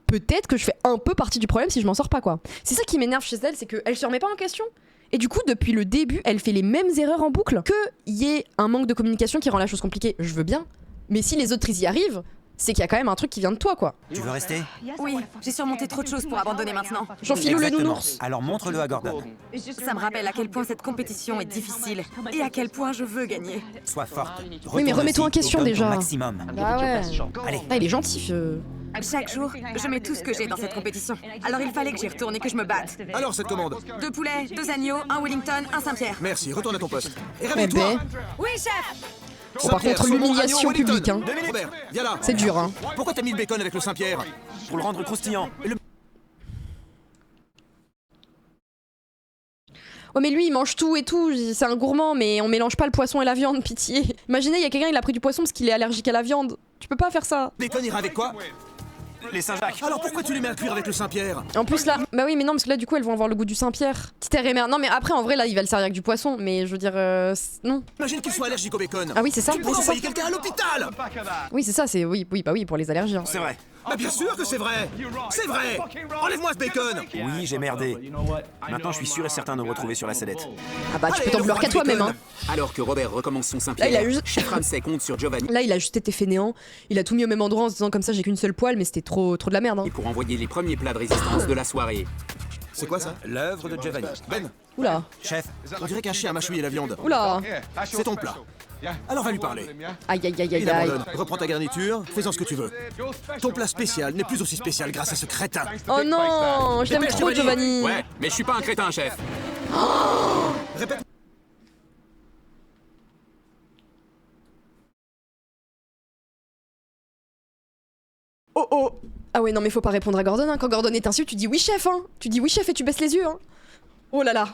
peut-être que je fais un peu partie du problème si je m'en sors pas quoi. C'est ça qui m'énerve chez elle, c'est qu'elle se remet pas en question. Et du coup, depuis le début, elle fait les mêmes erreurs en boucle. Qu'il y ait un manque de communication qui rend la chose compliquée, je veux bien. Mais si les autres y arrivent, c'est qu'il y a quand même un truc qui vient de toi, quoi. Tu veux rester? Oui, j'ai surmonté trop de choses pour abandonner maintenant. Jean-Philou le Exactement. nounours. Alors montre-le à Gordon. Ça me rappelle à quel point cette compétition est difficile et à quel point je veux gagner. Sois forte. Oui, mais Retourne remets-toi en ici et question, donne ton déjà. maximum. Ah ouais. Allez. Ah, il est gentil. Chaque jour, je mets tout ce que j'ai dans cette compétition. Alors il fallait que j'y retourne et que je me batte. Alors, cette commande. 2 poulets, 2 agneaux, 1 Wellington, 1 Saint-Pierre. Merci, retourne à ton poste. Et Eh réveille-toi. ben, Oui, chef! bon, par contre, l'humiliation publique, hein. Robert, viens là. C'est dur, hein. Pourquoi t'as mis le bacon avec le Saint-Pierre? Pour le rendre croustillant. Oh mais lui il mange tout et tout, c'est un gourmand mais on mélange pas le poisson et la viande, pitié. Imaginez il y a quelqu'un il a pris du poisson parce qu'il est allergique à la viande. Tu peux pas faire ça. Bacon ira avec quoi? Les Saint-Jacques. Alors pourquoi tu les mets à cuire avec le Saint-Pierre? En plus là, bah oui mais non parce que là du coup elles vont avoir le goût du Saint-Pierre. Petite mère. Non mais après en vrai là il va le servir avec du poisson mais je veux dire non. Imagine qu'il soit allergique au bacon. Ah oui c'est ça. Tu Oui, pourrais c'est ça. envoyer quelqu'un à l'hôpital. Oui c'est ça, c'est oui bah oui pour les allergies. Hein. C'est vrai. Bah bien sûr que c'est vrai. C'est vrai. Enlève-moi ce bacon. Oui, j'ai merdé. Maintenant, je suis sûr et certain de me retrouver sur la sellette. Ah bah tu Allez, peux t'en le vouloir roi qu'à du toi-même bacon. hein. Alors que Robert recommence son Là, il a Saint-Pierre, juste- Chef Ramsay compte sur Giovanni Là il a juste été fainéant, il a tout mis au même endroit en se disant comme ça j'ai qu'une seule poêle mais c'était trop de la merde hein. pour envoyer les premiers plats de résistance de la soirée. C'est quoi ça? L'œuvre de Giovanni. Ben, Oula, Chef, on dirait qu'un chien a mâchouillé la viande. oula. C'est ton plat. Alors va lui parler. Aïe aïe aïe Il aïe aïe. abandonne. Reprends ta garniture, fais-en ce que tu veux. Ton plat spécial n'est plus aussi spécial grâce à ce crétin. Oh non, je l'aime Dépêche, trop Giovanni. Giovanni. Ouais, mais je suis pas un crétin, chef. Répète. Oh oh. Ah ouais non mais faut pas répondre à Gordon hein. Quand Gordon est insulte tu dis oui chef hein. Tu dis oui chef et tu baisses les yeux hein. Oh là là,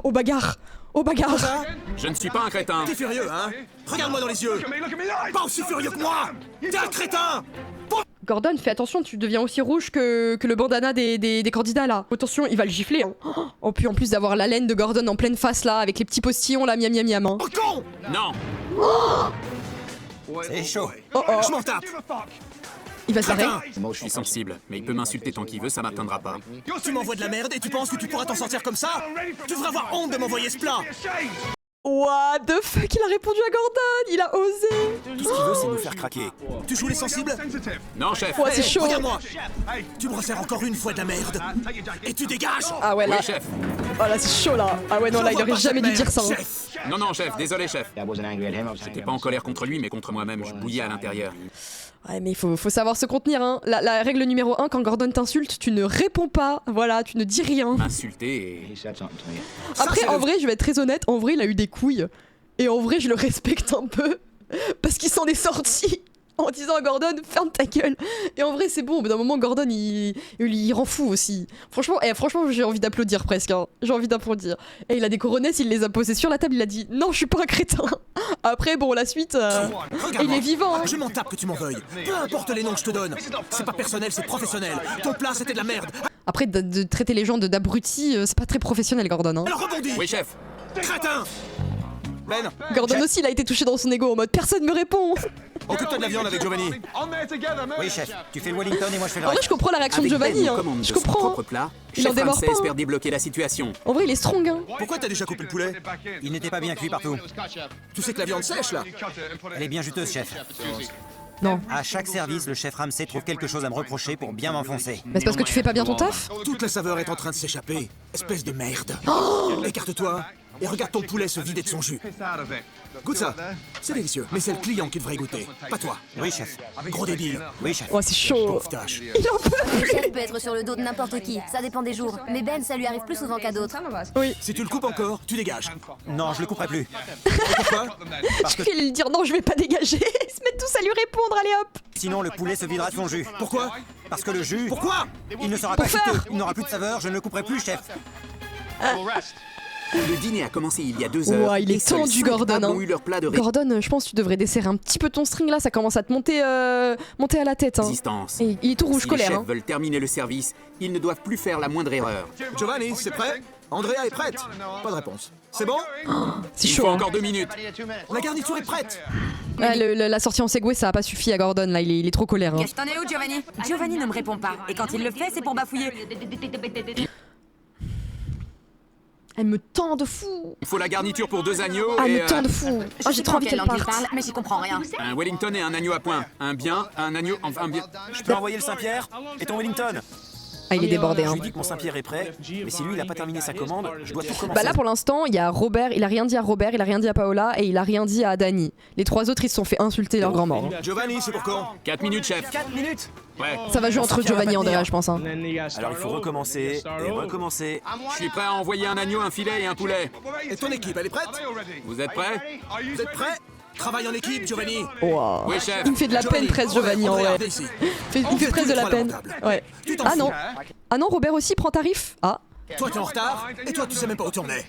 au bagarre. Au bagarre. Je ne suis pas un crétin. T'es furieux, hein? Regarde-moi dans les yeux. Pas aussi furieux que moi. T'es un crétin. Gordon, fais attention, tu deviens aussi rouge que le bandana des candidats là. Attention, il va le gifler. Hein. Oh, puis en plus d'avoir la laine de Gordon en pleine face là, avec les petits postillons là, miam miam miam. Hein. Oh con. Non. c'est chaud. Oh oh, Je m'en tape. il va se barrer. Crétin. Je suis sensible, mais il peut m'insulter tant qu'il veut, ça m'atteindra pas. Tu m'envoies de la merde et tu penses que tu pourras t'en sortir comme ça? Tu devrais avoir honte de m'envoyer ce plat. What the fuck, il a répondu à Gordon, il a osé. Tout ce qu'il veut, c'est nous faire craquer. Tu joues les sensibles? Non, chef. Ouais, c'est chaud. Regarde-moi. Tu me resserres encore une fois de la merde. Et tu dégages. Ah ouais là, Oui, chef. oh là c'est chaud là. Ah ouais non là il aurait jamais dû dire ça. Hein. Chef. Non, non, chef, désolé, chef. J'étais pas en colère contre lui, mais contre moi-même, je bouillais à l'intérieur. Ouais mais faut savoir se contenir hein. La règle numéro 1, quand Gordon t'insulte, tu ne réponds pas. Voilà, tu ne dis rien. M'insulter et... Après c'est en le- vrai je vais être très honnête, en vrai il a eu des couilles. Et en vrai je le respecte un peu. Parce qu'il s'en est sorti en disant à Gordon ferme ta gueule. Et en vrai c'est bon, au bout d'un moment Gordon il rend fou aussi. Franchement j'ai envie d'applaudir presque hein. J'ai envie d'applaudir. Et il a des coronesses, il les a posées sur la table, il a dit non je suis pas un crétin. Après bon la suite Regarde-moi. il est vivant hein. Je m'en tape que tu m'en veuilles. Peu importe les noms que je te donne. C'est pas personnel, c'est professionnel. Ton plat c'était de la merde. Après de traiter les gens d'abrutis, c'est pas très professionnel Gordon hein. Alors rebondis. Oui, chef. Crétin. Ben, Gordon aussi il a été touché dans son ego en mode personne me répond. occupe-toi de la viande avec Giovanni. Oui, chef. Tu fais le Wellington et moi je fais le En vrai reste. je comprends la réaction de Avec Ben Giovanni aux hein. commandes de Je son comprends. propre Hein. plat, Il en chef démord Ramsay pas, espère hein. débloquer la situation. En vrai il est strong hein. Pourquoi t'as déjà coupé le poulet? Il n'était pas bien cuit partout. Tu sais que la viande sèche là. Elle est bien juteuse, chef. Non. À chaque service, le chef Ramsay trouve quelque chose à me reprocher pour bien m'enfoncer. Bah c'est parce que tu fais pas bien ton taf. Toute la saveur est en train de s'échapper. Espèce de merde. Écarte-toi et regarde ton poulet se vider de son jus. Goûte ça. C'est délicieux. Mais c'est le client qui devrait y goûter, pas toi. Oui, chef. Gros débile. Oui, chef. Oh c'est chaud. Pauvre tâche. Il en peut Le plus. chef peut être sur le dos de n'importe qui, ça dépend des jours. Mais Ben, ça lui arrive plus souvent qu'à d'autres. Si tu le coupes encore, tu dégages. Non, je le couperai plus. Pourquoi? Il lui dire non je vais pas dégager. Ils se mettent tous à lui répondre, allez hop. Sinon, le poulet se videra de son jus. Pourquoi? Parce que le jus, Pourquoi? il ne sera Pour pas faire. juteux. Il n'aura plus de saveur, je ne le couperai plus, chef. Le dîner a commencé il y a 2 heures. Ouah, il est et seuls tendu, 5 Gordon, tables hein. ont eu leur plat de Gordon, je pense que tu devrais desserrer un petit peu ton string là, ça commence à te monter à la tête. Hein. résistance. Et il est tout rouge Si les colère. chefs Hein. veulent terminer le service, ils ne doivent plus faire la moindre erreur. Giovanni, c'est prêt? Andrea est prête? Pas de réponse. C'est bon? C'est Il chaud. faut Hein. encore 2 minutes. La garniture est prête! Ah, la sortie en Segway, ça a pas suffi à Gordon là, il est trop colère. Hein. Qu'est-ce que t'en es où, Giovanni? Giovanni ne me répond pas. Et quand il le fait, c'est pour bafouiller. Elle me tend de fou. Il faut la garniture pour 2 agneaux Ah, elle et me tend de fou. Je Ah, sais j'ai pas trop en envie quelle qu'elle langue il parte. parle, mais j'y comprends rien. un Wellington et un agneau à point. Un bien, un agneau, enfin un bien. Je peux envoyer le Saint-Pierre et ton Wellington. Ah, il est débordé. Je Hein. lui dis que mon Saint-Pierre est prêt, mais si lui il a pas terminé sa commande, je dois tout commencer. Bah là pour l'instant, il y a Robert, il a rien dit à Robert, il a rien dit à Paola et il a rien dit à Dani. Les 3 autres ils se sont fait insulter leur grand-mort. Hein. Giovanni, c'est pour quand? 4 minutes, chef. 4 minutes. Ouais. Ça va jouer entre Giovanni et Andrea, je pense. Hein. Alors il faut recommencer et recommencer. Je suis prêt à envoyer un agneau, un filet et un poulet. Et ton équipe, elle est prête? Vous êtes prêts? Vous êtes prêts? Travaille en équipe, Giovanni! Wow. Oui, chef. Il me fait de la peine presque Giovanni en vrai. Ici. Il me fait presque de la peine. Ouais. Tu t'en Ah fous. non. Ah non, Robert aussi prend tarif. Ah. Toi, t'es en retard, et toi, tu sais même pas où t'en es.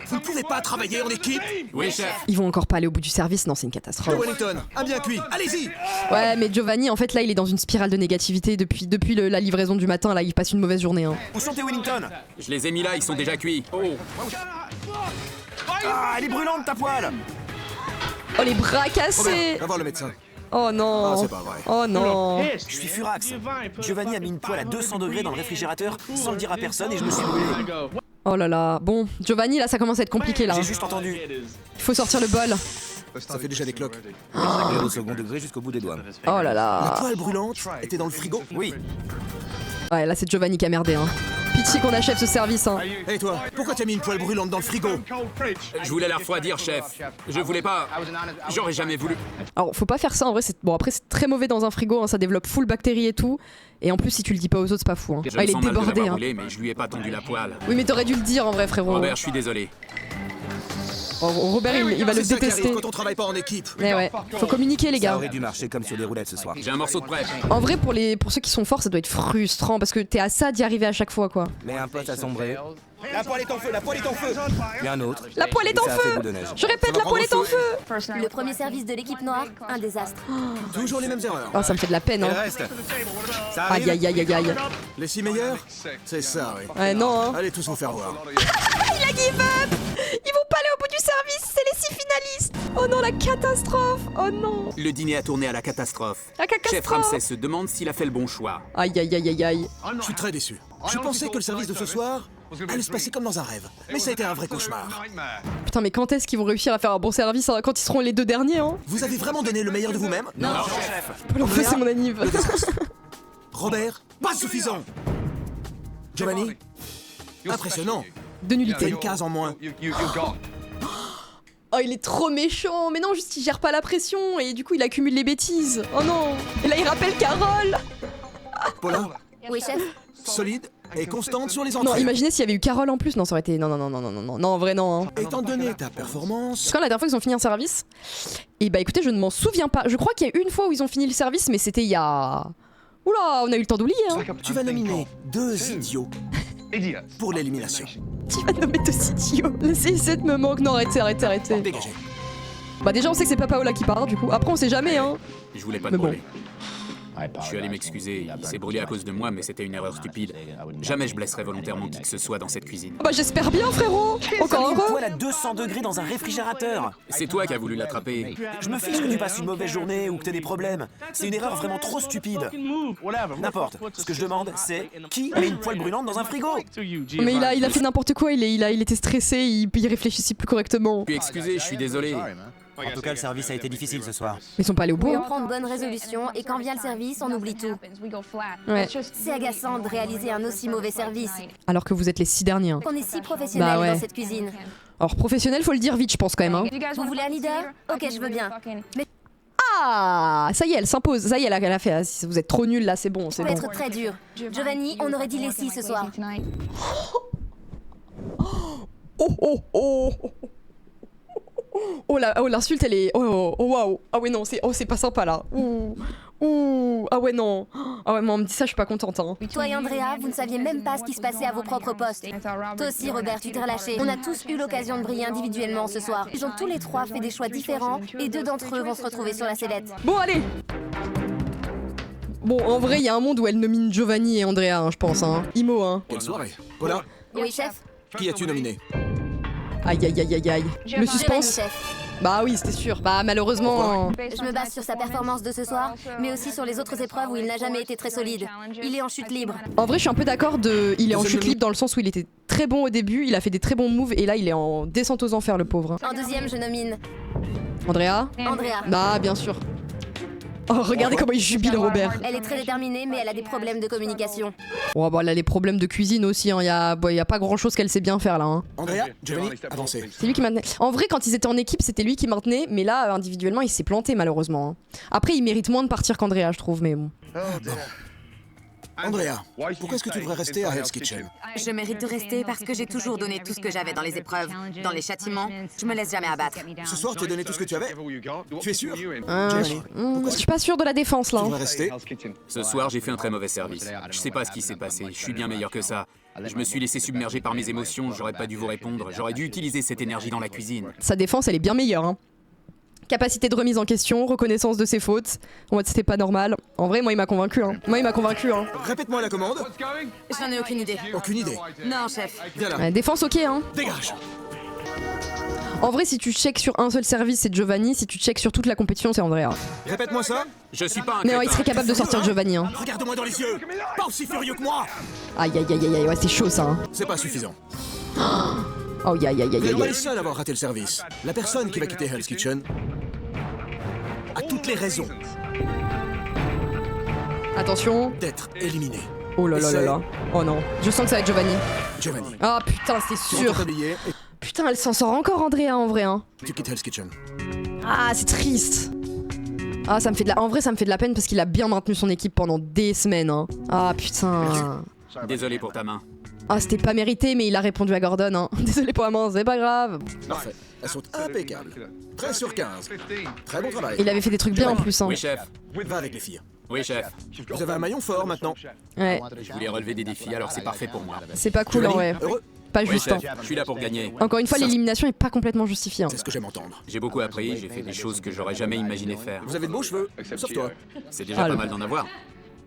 Vous ne pouvez pas travailler en équipe? Oui, chef. Ils vont encore pas aller au bout du service, non c'est une Le catastrophe. Wellington, un bien cuit, allez-y! Ouais mais Giovanni en fait là il est dans une spirale de négativité depuis la livraison du matin, là il passe une mauvaise journée. Hein. Où sont tes Wellington? Je les ai mis là, ils sont déjà cuits. Oh. Ah, elle est brûlante ta poêle. Oh les bras Robert, cassés. va voir le médecin. Oh Ah, non. c'est pas vrai. Oh non. Je suis furax. Giovanni a mis une poêle à 200 degrés dans le réfrigérateur sans le dire à personne et je me suis brûlé. Oh là là. Bon, Giovanni là ça commence à être compliqué là. J'ai juste entendu. Il faut sortir le bol. Ça fait déjà des cloques. Et au second degré jusqu'au bout des doigts. Oh là La là. poêle brûlante était dans le frigo? Oui. Ouais là c'est Giovanni qui a merdé hein. Pitié qu'on achève ce service hein. Et toi, pourquoi t'as mis une poêle brûlante dans le frigo? Je voulais la refroidir, chef. Je voulais pas. J'aurais jamais voulu. Alors faut pas faire ça en vrai, bon après c'est très mauvais dans un frigo, hein, ça développe full bactéries et tout. Et en plus si tu le dis pas aux autres c'est pas fou hein. Je Ah, me il est sens mal de débordé l'avoir hein. brûlé, mais je lui ai pas tendu la poêle. Oui mais t'aurais dû le dire en vrai frérot. Robert, je suis désolé. Oh, Robert il va le C'est ça qui arrive détester. quand on travaille pas en équipe. Eh ouais, faut communiquer les Ça gars. aurait dû marcher comme sur des roulettes ce soir. J'ai un morceau de prêt. En vrai pour ceux qui sont forts ça doit être frustrant parce que t'es à ça d'y arriver à chaque fois quoi. Mais un poste assombrer, La poêle est en feu, la poêle est en feu! puis un autre. La poêle est en Ça a fait feu. boule de neige. Je répète, va la poêle est en prendre feu. Le premier service de l'équipe noire, un désastre. Toujours les mêmes erreurs. Oh ça me fait de la peine Et le hein. reste, ça arrive. Aïe aïe aïe aïe aïe. Les 6 meilleurs? C'est ça, oui. Ouais non hein. Allez tous vous faire voir. Il a give up. Ils vont pas aller au bout du service, c'est les 6 finalistes. Oh non la catastrophe. Oh non. Le dîner a tourné à la catastrophe. La Chef catastrophe. Ramsès se demande s'il a fait le bon choix. Aïe aïe aïe aïe aïe. Je suis très déçu. Je pensais que le service de ce soir allait se passer comme dans un rêve. Mais ça a été un vrai cauchemar. Putain mais quand est-ce qu'ils vont réussir à faire un bon service hein, quand ils seront les 2 derniers hein. Vous avez vraiment donné le meilleur de vous-même? Non, chef. En fait c'est mon anniv. Robert, pas suffisant! Giovanni, impressionnant. De T'as nullité. une case en moins. Oh il est trop méchant. Mais non juste il gère pas la pression et du coup il accumule les bêtises. Oh non. Et là il rappelle Carole. Paula, Oui, chef. solide et constante sur les Non entrées. imaginez s'il y avait eu Carole en plus. Non ça aurait été... Non non non non non non non. Non en vrai non hein. Étant donné ta performance, Quand la dernière fois qu'ils ont fini un service, et bah écoutez, je ne m'en souviens pas. Je crois qu'il y a une fois où ils ont fini le service, mais c'était il y a... Oula, on a eu le temps d'oublier, hein. tu vas nominer 2 idiots pour l'élimination. Tu vas nommer 2 idiots. Le CI7 me manque. Non, arrêtez. Dégagez. Bah déjà, on sait que c'est pas Paola qui part, du coup. Après, on sait jamais, hein. Je voulais pas te Mais bon. brûler. Je suis allé m'excuser. Il s'est brûlé à cause de moi, mais c'était une erreur stupide. Jamais je blesserai volontairement qui que ce soit dans cette cuisine. Bah j'espère bien, frérot. Encore un Une peu. poêle à 200 degrés dans un réfrigérateur. C'est toi qui as voulu l'attraper. Je me fiche que tu passes une mauvaise journée ou que t'aies des problèmes. C'est une erreur vraiment trop stupide. N'importe. Ce que je demande, c'est qui met une poêle brûlante dans un frigo? Mais il a fait n'importe quoi. Il était stressé. Il réfléchissait plus correctement. Je suis excusé, je suis désolé. En tout cas, le service a été difficile ce soir. Ils sont pas allés au bout. Oui, on Hein. prend de bonnes résolutions et quand vient le service, on oublie tout. Ouais. C'est agaçant de réaliser un aussi mauvais service. Alors que vous êtes les 6 derniers. Hein. On est si professionnels Bah ouais. dans cette cuisine. Alors professionnel, faut le dire vite, je pense quand même. Hein. Vous voulez un leader? Ok, je veux bien. Mais Ah, ça y est, elle s'impose. Ça y est, elle a fait. Si vous êtes trop nuls là, c'est bon, c'est ça peut bon. être très dur. Giovanni, on aurait dit les 6 ce soir. Oh. Oh l'insulte elle est... Oh waouh. Ah oui non, c'est pas sympa là. Ouh, ah ouais, non. Ah ouais, moi, on me dit ça, je suis pas contente. Hein. Toi et Andrea, vous ne saviez même pas ce qui se passait à vos propres postes. Toi aussi, Robert, tu t'es relâché. On a tous eu l'occasion de briller individuellement ce soir. Ils ont tous les trois fait des choix différents et 2 d'entre eux vont se retrouver sur la sellette. Bon, allez. Bon, en vrai, il y a un monde où elle nomine Giovanni et Andrea, hein, je pense. Hein. Imo, hein. Quelle soirée. Voilà. Oui, chef. Qui as-tu nominé? Aïe, aïe, aïe, aïe, aïe. Le Giovanni, suspense. chef. Bah oui, c'était sûr. Bah malheureusement... Je me base sur sa performance de ce soir, mais aussi sur les autres épreuves où il n'a jamais été très solide. Il est en chute libre. En vrai, je suis un peu d'accord de... Il est en chute libre dans le sens où il était très bon au début, il a fait des très bons moves, et là, il est en descente aux enfers, le pauvre. En deuxième, je nomine Andrea? Andrea. Bah, bien sûr. Oh, regardez comment il jubile, Robert. Elle est très déterminée, mais elle a des problèmes de communication. Oh, bah, elle a les problèmes de cuisine aussi, hein. Y a pas grand-chose qu'elle sait bien faire, là. Hein. Andrea, Giovanni, avancez. C'est lui qui maintenait. En vrai, quand ils étaient en équipe, c'était lui qui maintenait, mais là, individuellement, il s'est planté, malheureusement. Hein. Après, il mérite moins de partir qu'Andrea, je trouve, mais bon. Andrea, pourquoi est-ce que tu devrais rester à Hell's Kitchen? Je mérite de rester parce que j'ai toujours donné tout ce que j'avais dans les épreuves. Dans les châtiments, je me laisse jamais abattre. Ce soir, tu as donné tout ce que tu avais? Tu es sûr? Je suis pas sûr de la défense, là. Tu Hein. devrais rester? Ce soir, j'ai fait un très mauvais service. Je sais pas ce qui s'est passé, je suis bien meilleur que ça. Je me suis laissé submerger par mes émotions, j'aurais pas dû vous répondre, j'aurais dû utiliser cette énergie dans la cuisine. Sa défense, elle est bien meilleure. Hein. Capacité de remise en question, reconnaissance de ses fautes. En mode, c'était pas normal. En vrai, moi, il m'a convaincu. Hein. Moi, il m'a convaincu. Hein. Répète-moi la commande. J'en ai aucune idée. Aucune idée. Non, chef. Viens là. Ouais, défense, ok. Hein. Dégage. En vrai, si tu checks sur un seul service, c'est Giovanni. Si tu checks sur toute la compétition, c'est Andrea. Répète-moi ça. Je suis pas un Mais ouais, il crétin. serait capable de sortir Giovanni. Hein. Regarde-moi dans les yeux. Pas aussi furieux que moi. Aïe, aïe, aïe, aïe, aïe. Ouais, c'est chaud, ça. Hein. C'est pas suffisant. Oh, aïe, aïe, aïe, Mais aïe, on va aïe. les seuls à avoir raté le service. La personne qui va quitter Hell's Kitchen a toutes les raisons Attention. d'être éliminée. Oh là là là là. Oh non. Je sens que ça va être Giovanni. Giovanni, Ah putain, c'est tu sûr. rentres habillé et Putain, elle s'en sort encore, Andrea, en vrai. Hein. tu quittes Hell's Kitchen. Ah, c'est triste. Ah, ça me fait de la... En vrai, ça me fait de la peine parce qu'il a bien maintenu son équipe pendant des semaines. Hein. Ah putain. Désolé pour ta main. Ah, c'était pas mérité, mais il a répondu à Gordon. Hein. Désolé pour la main, c'est pas grave. Parfait. Elles sont impeccables. 13 sur 15. Très bon travail. Il avait fait des trucs bien en plus. Hein. Oui, chef. Va avec les filles. Oui, chef. Vous avez un maillon fort maintenant. Ouais, Je voulais relever des défis, alors c'est parfait pour moi. c'est pas cool en vrai. Heureux. Pas Oui, juste. Hein. chef. Je suis là pour gagner. Encore une fois, l'élimination est pas complètement justifiée. Hein. C'est ce que j'aime entendre. J'ai beaucoup appris, j'ai fait des choses que j'aurais jamais imaginé faire. Vous avez de beaux cheveux, sauf toi. C'est déjà Ah, pas le- mal d'en avoir.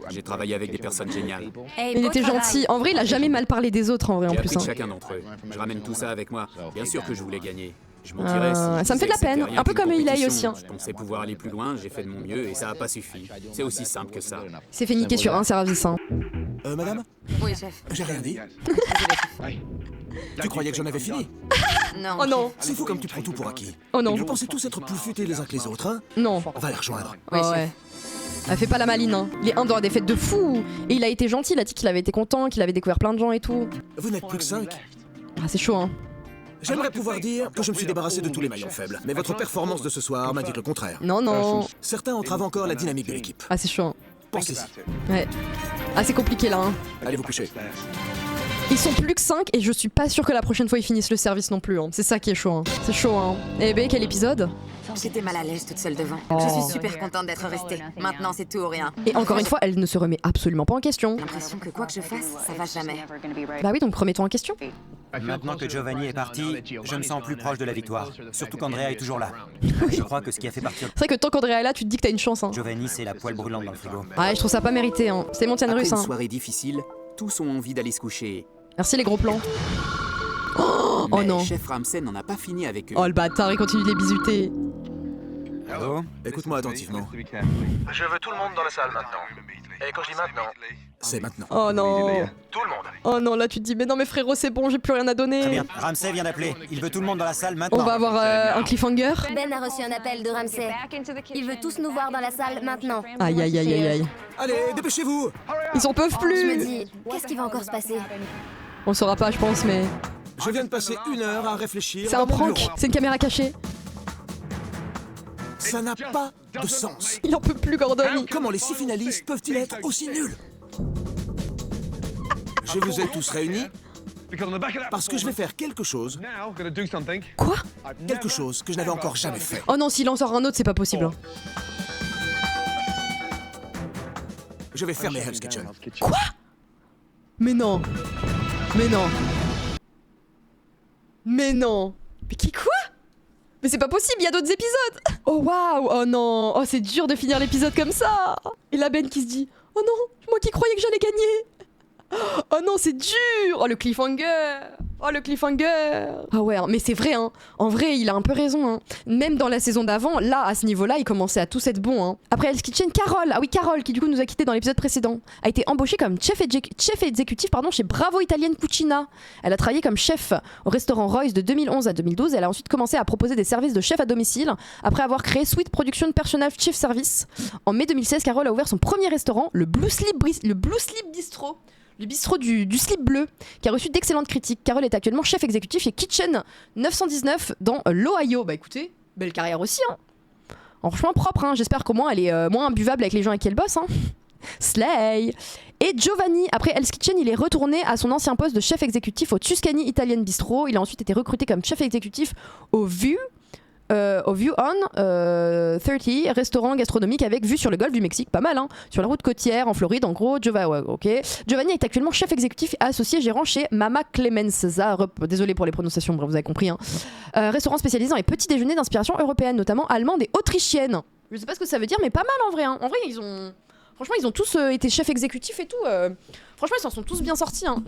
J'ai travaillé avec des personnes géniales. Hey, Il beau était travail. gentil. En vrai, il a jamais mal parlé des autres en vrai en J'ai plus. appris de Hein. chacun d'entre eux. Je ramène tout ça avec moi. Bien sûr que je voulais gagner. Je mentirais si je ça me fait de la disais que peine. c'était rien Un peu qu'une comme Eli compétition. aussi. Hein. Je pensais pouvoir aller plus loin, j'ai fait de mon mieux et ça a pas suffi. C'est aussi simple que ça. Il s'est fait niquer sur un service. Hein. Madame, Oui, chef. j'ai rien dit. Tu croyais que j'en avais fini? Non. Oh non. C'est fou comme tu prends tout pour acquis. Oh non. Vous pensez tous être plus futés les uns que les autres, hein? Non. On va les rejoindre. Oh, ouais. Elle fait pas la maline. Hein. Il est un dans des fêtes de fou. Et il a été gentil. Il a dit qu'il avait été content, qu'il avait découvert plein de gens et tout. Vous n'êtes plus que 5. Ah, c'est chaud. Hein. J'aimerais pouvoir dire que je me suis débarrassé de tous les maillons faibles, mais votre performance de ce soir m'indique le contraire. Non, non. Certains entravent encore la dynamique de l'équipe. Ah, c'est chaud. Hein. Pensez-y. Ouais. Ah, c'est compliqué là. Hein. Allez vous coucher. Ils sont plus que 5 et je suis pas sûre que la prochaine fois ils finissent le service non plus. Hein. C'est ça qui est chaud. Hein. C'est chaud. Hein. Eh ben, quel épisode? J'étais mal à l'aise toute seule devant. Oh. Je suis super contente d'être restée. Maintenant, c'est tout ou rien. Et encore une fois, elle ne se remet absolument pas en question. J'ai l'impression que quoi que je fasse, ça va jamais. Bah oui, donc remets-toi en question. Maintenant que Giovanni est parti, je me sens plus proche de la victoire. Surtout qu'Andrea est toujours là. Je crois que ce qui a fait partir C'est vrai que tant qu'Andrea est là, tu te dis que t'as une chance. Hein. Giovanni, c'est la poêle brûlante dans le frigo. Ouais, je trouve ça pas mérité. Hein. C'est montagne Après russe. une Hein. soirée difficile, tous ont envie d'aller se coucher. Merci les gros plans. Oh Mais non. Chef Ramsay n'en a pas fini avec eux. Oh le bâtard, il continue de les bisuter. Allô? Écoute-moi attentivement. Je veux tout le monde dans la salle maintenant. Et quand je dis maintenant, C'est maintenant. Oh non. tout le monde. Oh non, là tu te dis, mais non, mais frérot, c'est bon, j'ai plus rien à donner. Très bien, Ramsay vient d'appeler. Il veut tout le monde dans la salle maintenant. On va avoir un cliffhanger. Ben a reçu un appel de Ramsay. Il veut tous nous voir dans la salle maintenant. Aïe aïe aïe aïe aïe. Allez, dépêchez-vous! Ils en peuvent Je me plus. dis, qu'est-ce qui va encore se passer? On saura pas, je pense, mais. Je viens de passer 1 heure à réfléchir. C'est dans un mon prank, bureau. c'est une caméra cachée. Ça n'a pas de sens. Il en peut plus, Gordon. Comment les 6 finalistes peuvent-ils être aussi nuls? Je vous ai tous réunis parce que je vais faire quelque chose, Quoi? quelque chose que je n'avais encore jamais fait. Oh non, s'il en sort un autre, c'est pas possible. Je vais fermer Hell's Kitchen. Quoi? Mais non. Mais non. Mais non. Mais qui quoi? Mais c'est pas possible, il y a d'autres épisodes. Oh waouh, oh non, oh c'est dur de finir l'épisode comme ça. Et la Ben qui se dit, oh non, moi qui croyais que j'allais gagner. Oh non, c'est dur. Oh le cliffhanger. Oh le cliffhanger. Ah ouais, mais c'est vrai, hein. En vrai, il a un peu raison, hein. Même dans la saison d'avant, là, à ce niveau-là, il commençait à tous être bon, hein. Après Hell's Kitchen, Carole, ah oui, Carole, qui du coup nous a quittés dans l'épisode précédent, a été embauchée comme chef exécutif chez Bravo Italian Cucina. Elle a travaillé comme chef au restaurant Royce de 2011 à 2012. Elle a ensuite commencé à proposer des services de chef à domicile après avoir créé Sweet Production Personal Chief Service. En mai 2016, Carole a ouvert son premier restaurant, le Blue Slip Bistro. Le bistrot du slip bleu, qui a reçu d'excellentes critiques. Carole est actuellement chef exécutif chez Kitchen 919 dans l'Ohio. Bah écoutez, belle carrière aussi, hein. Franchement propre, hein. J'espère qu'au moins elle est moins imbuvable avec les gens avec qui elle bosse, hein. Slay. Et Giovanni, après Hell's Kitchen, il est retourné à son ancien poste de chef exécutif au Tuscany Italian Bistro. Il a ensuite été recruté comme chef exécutif au View On 30, restaurant gastronomique avec vue sur le golfe du Mexique, pas mal, hein, sur la route côtière en Floride, en gros. Giovanni est actuellement chef exécutif associé gérant chez Mama Clemenza. Désolé pour les prononciations, bref, vous avez compris, hein. Restaurant spécialisé dans les petits déjeuners d'inspiration européenne, notamment allemande et autrichienne. Je sais pas ce que ça veut dire, mais pas mal en vrai, hein. En vrai, franchement, ils ont tous été chefs exécutifs et tout. Franchement, ils s'en sont tous bien sortis, hein.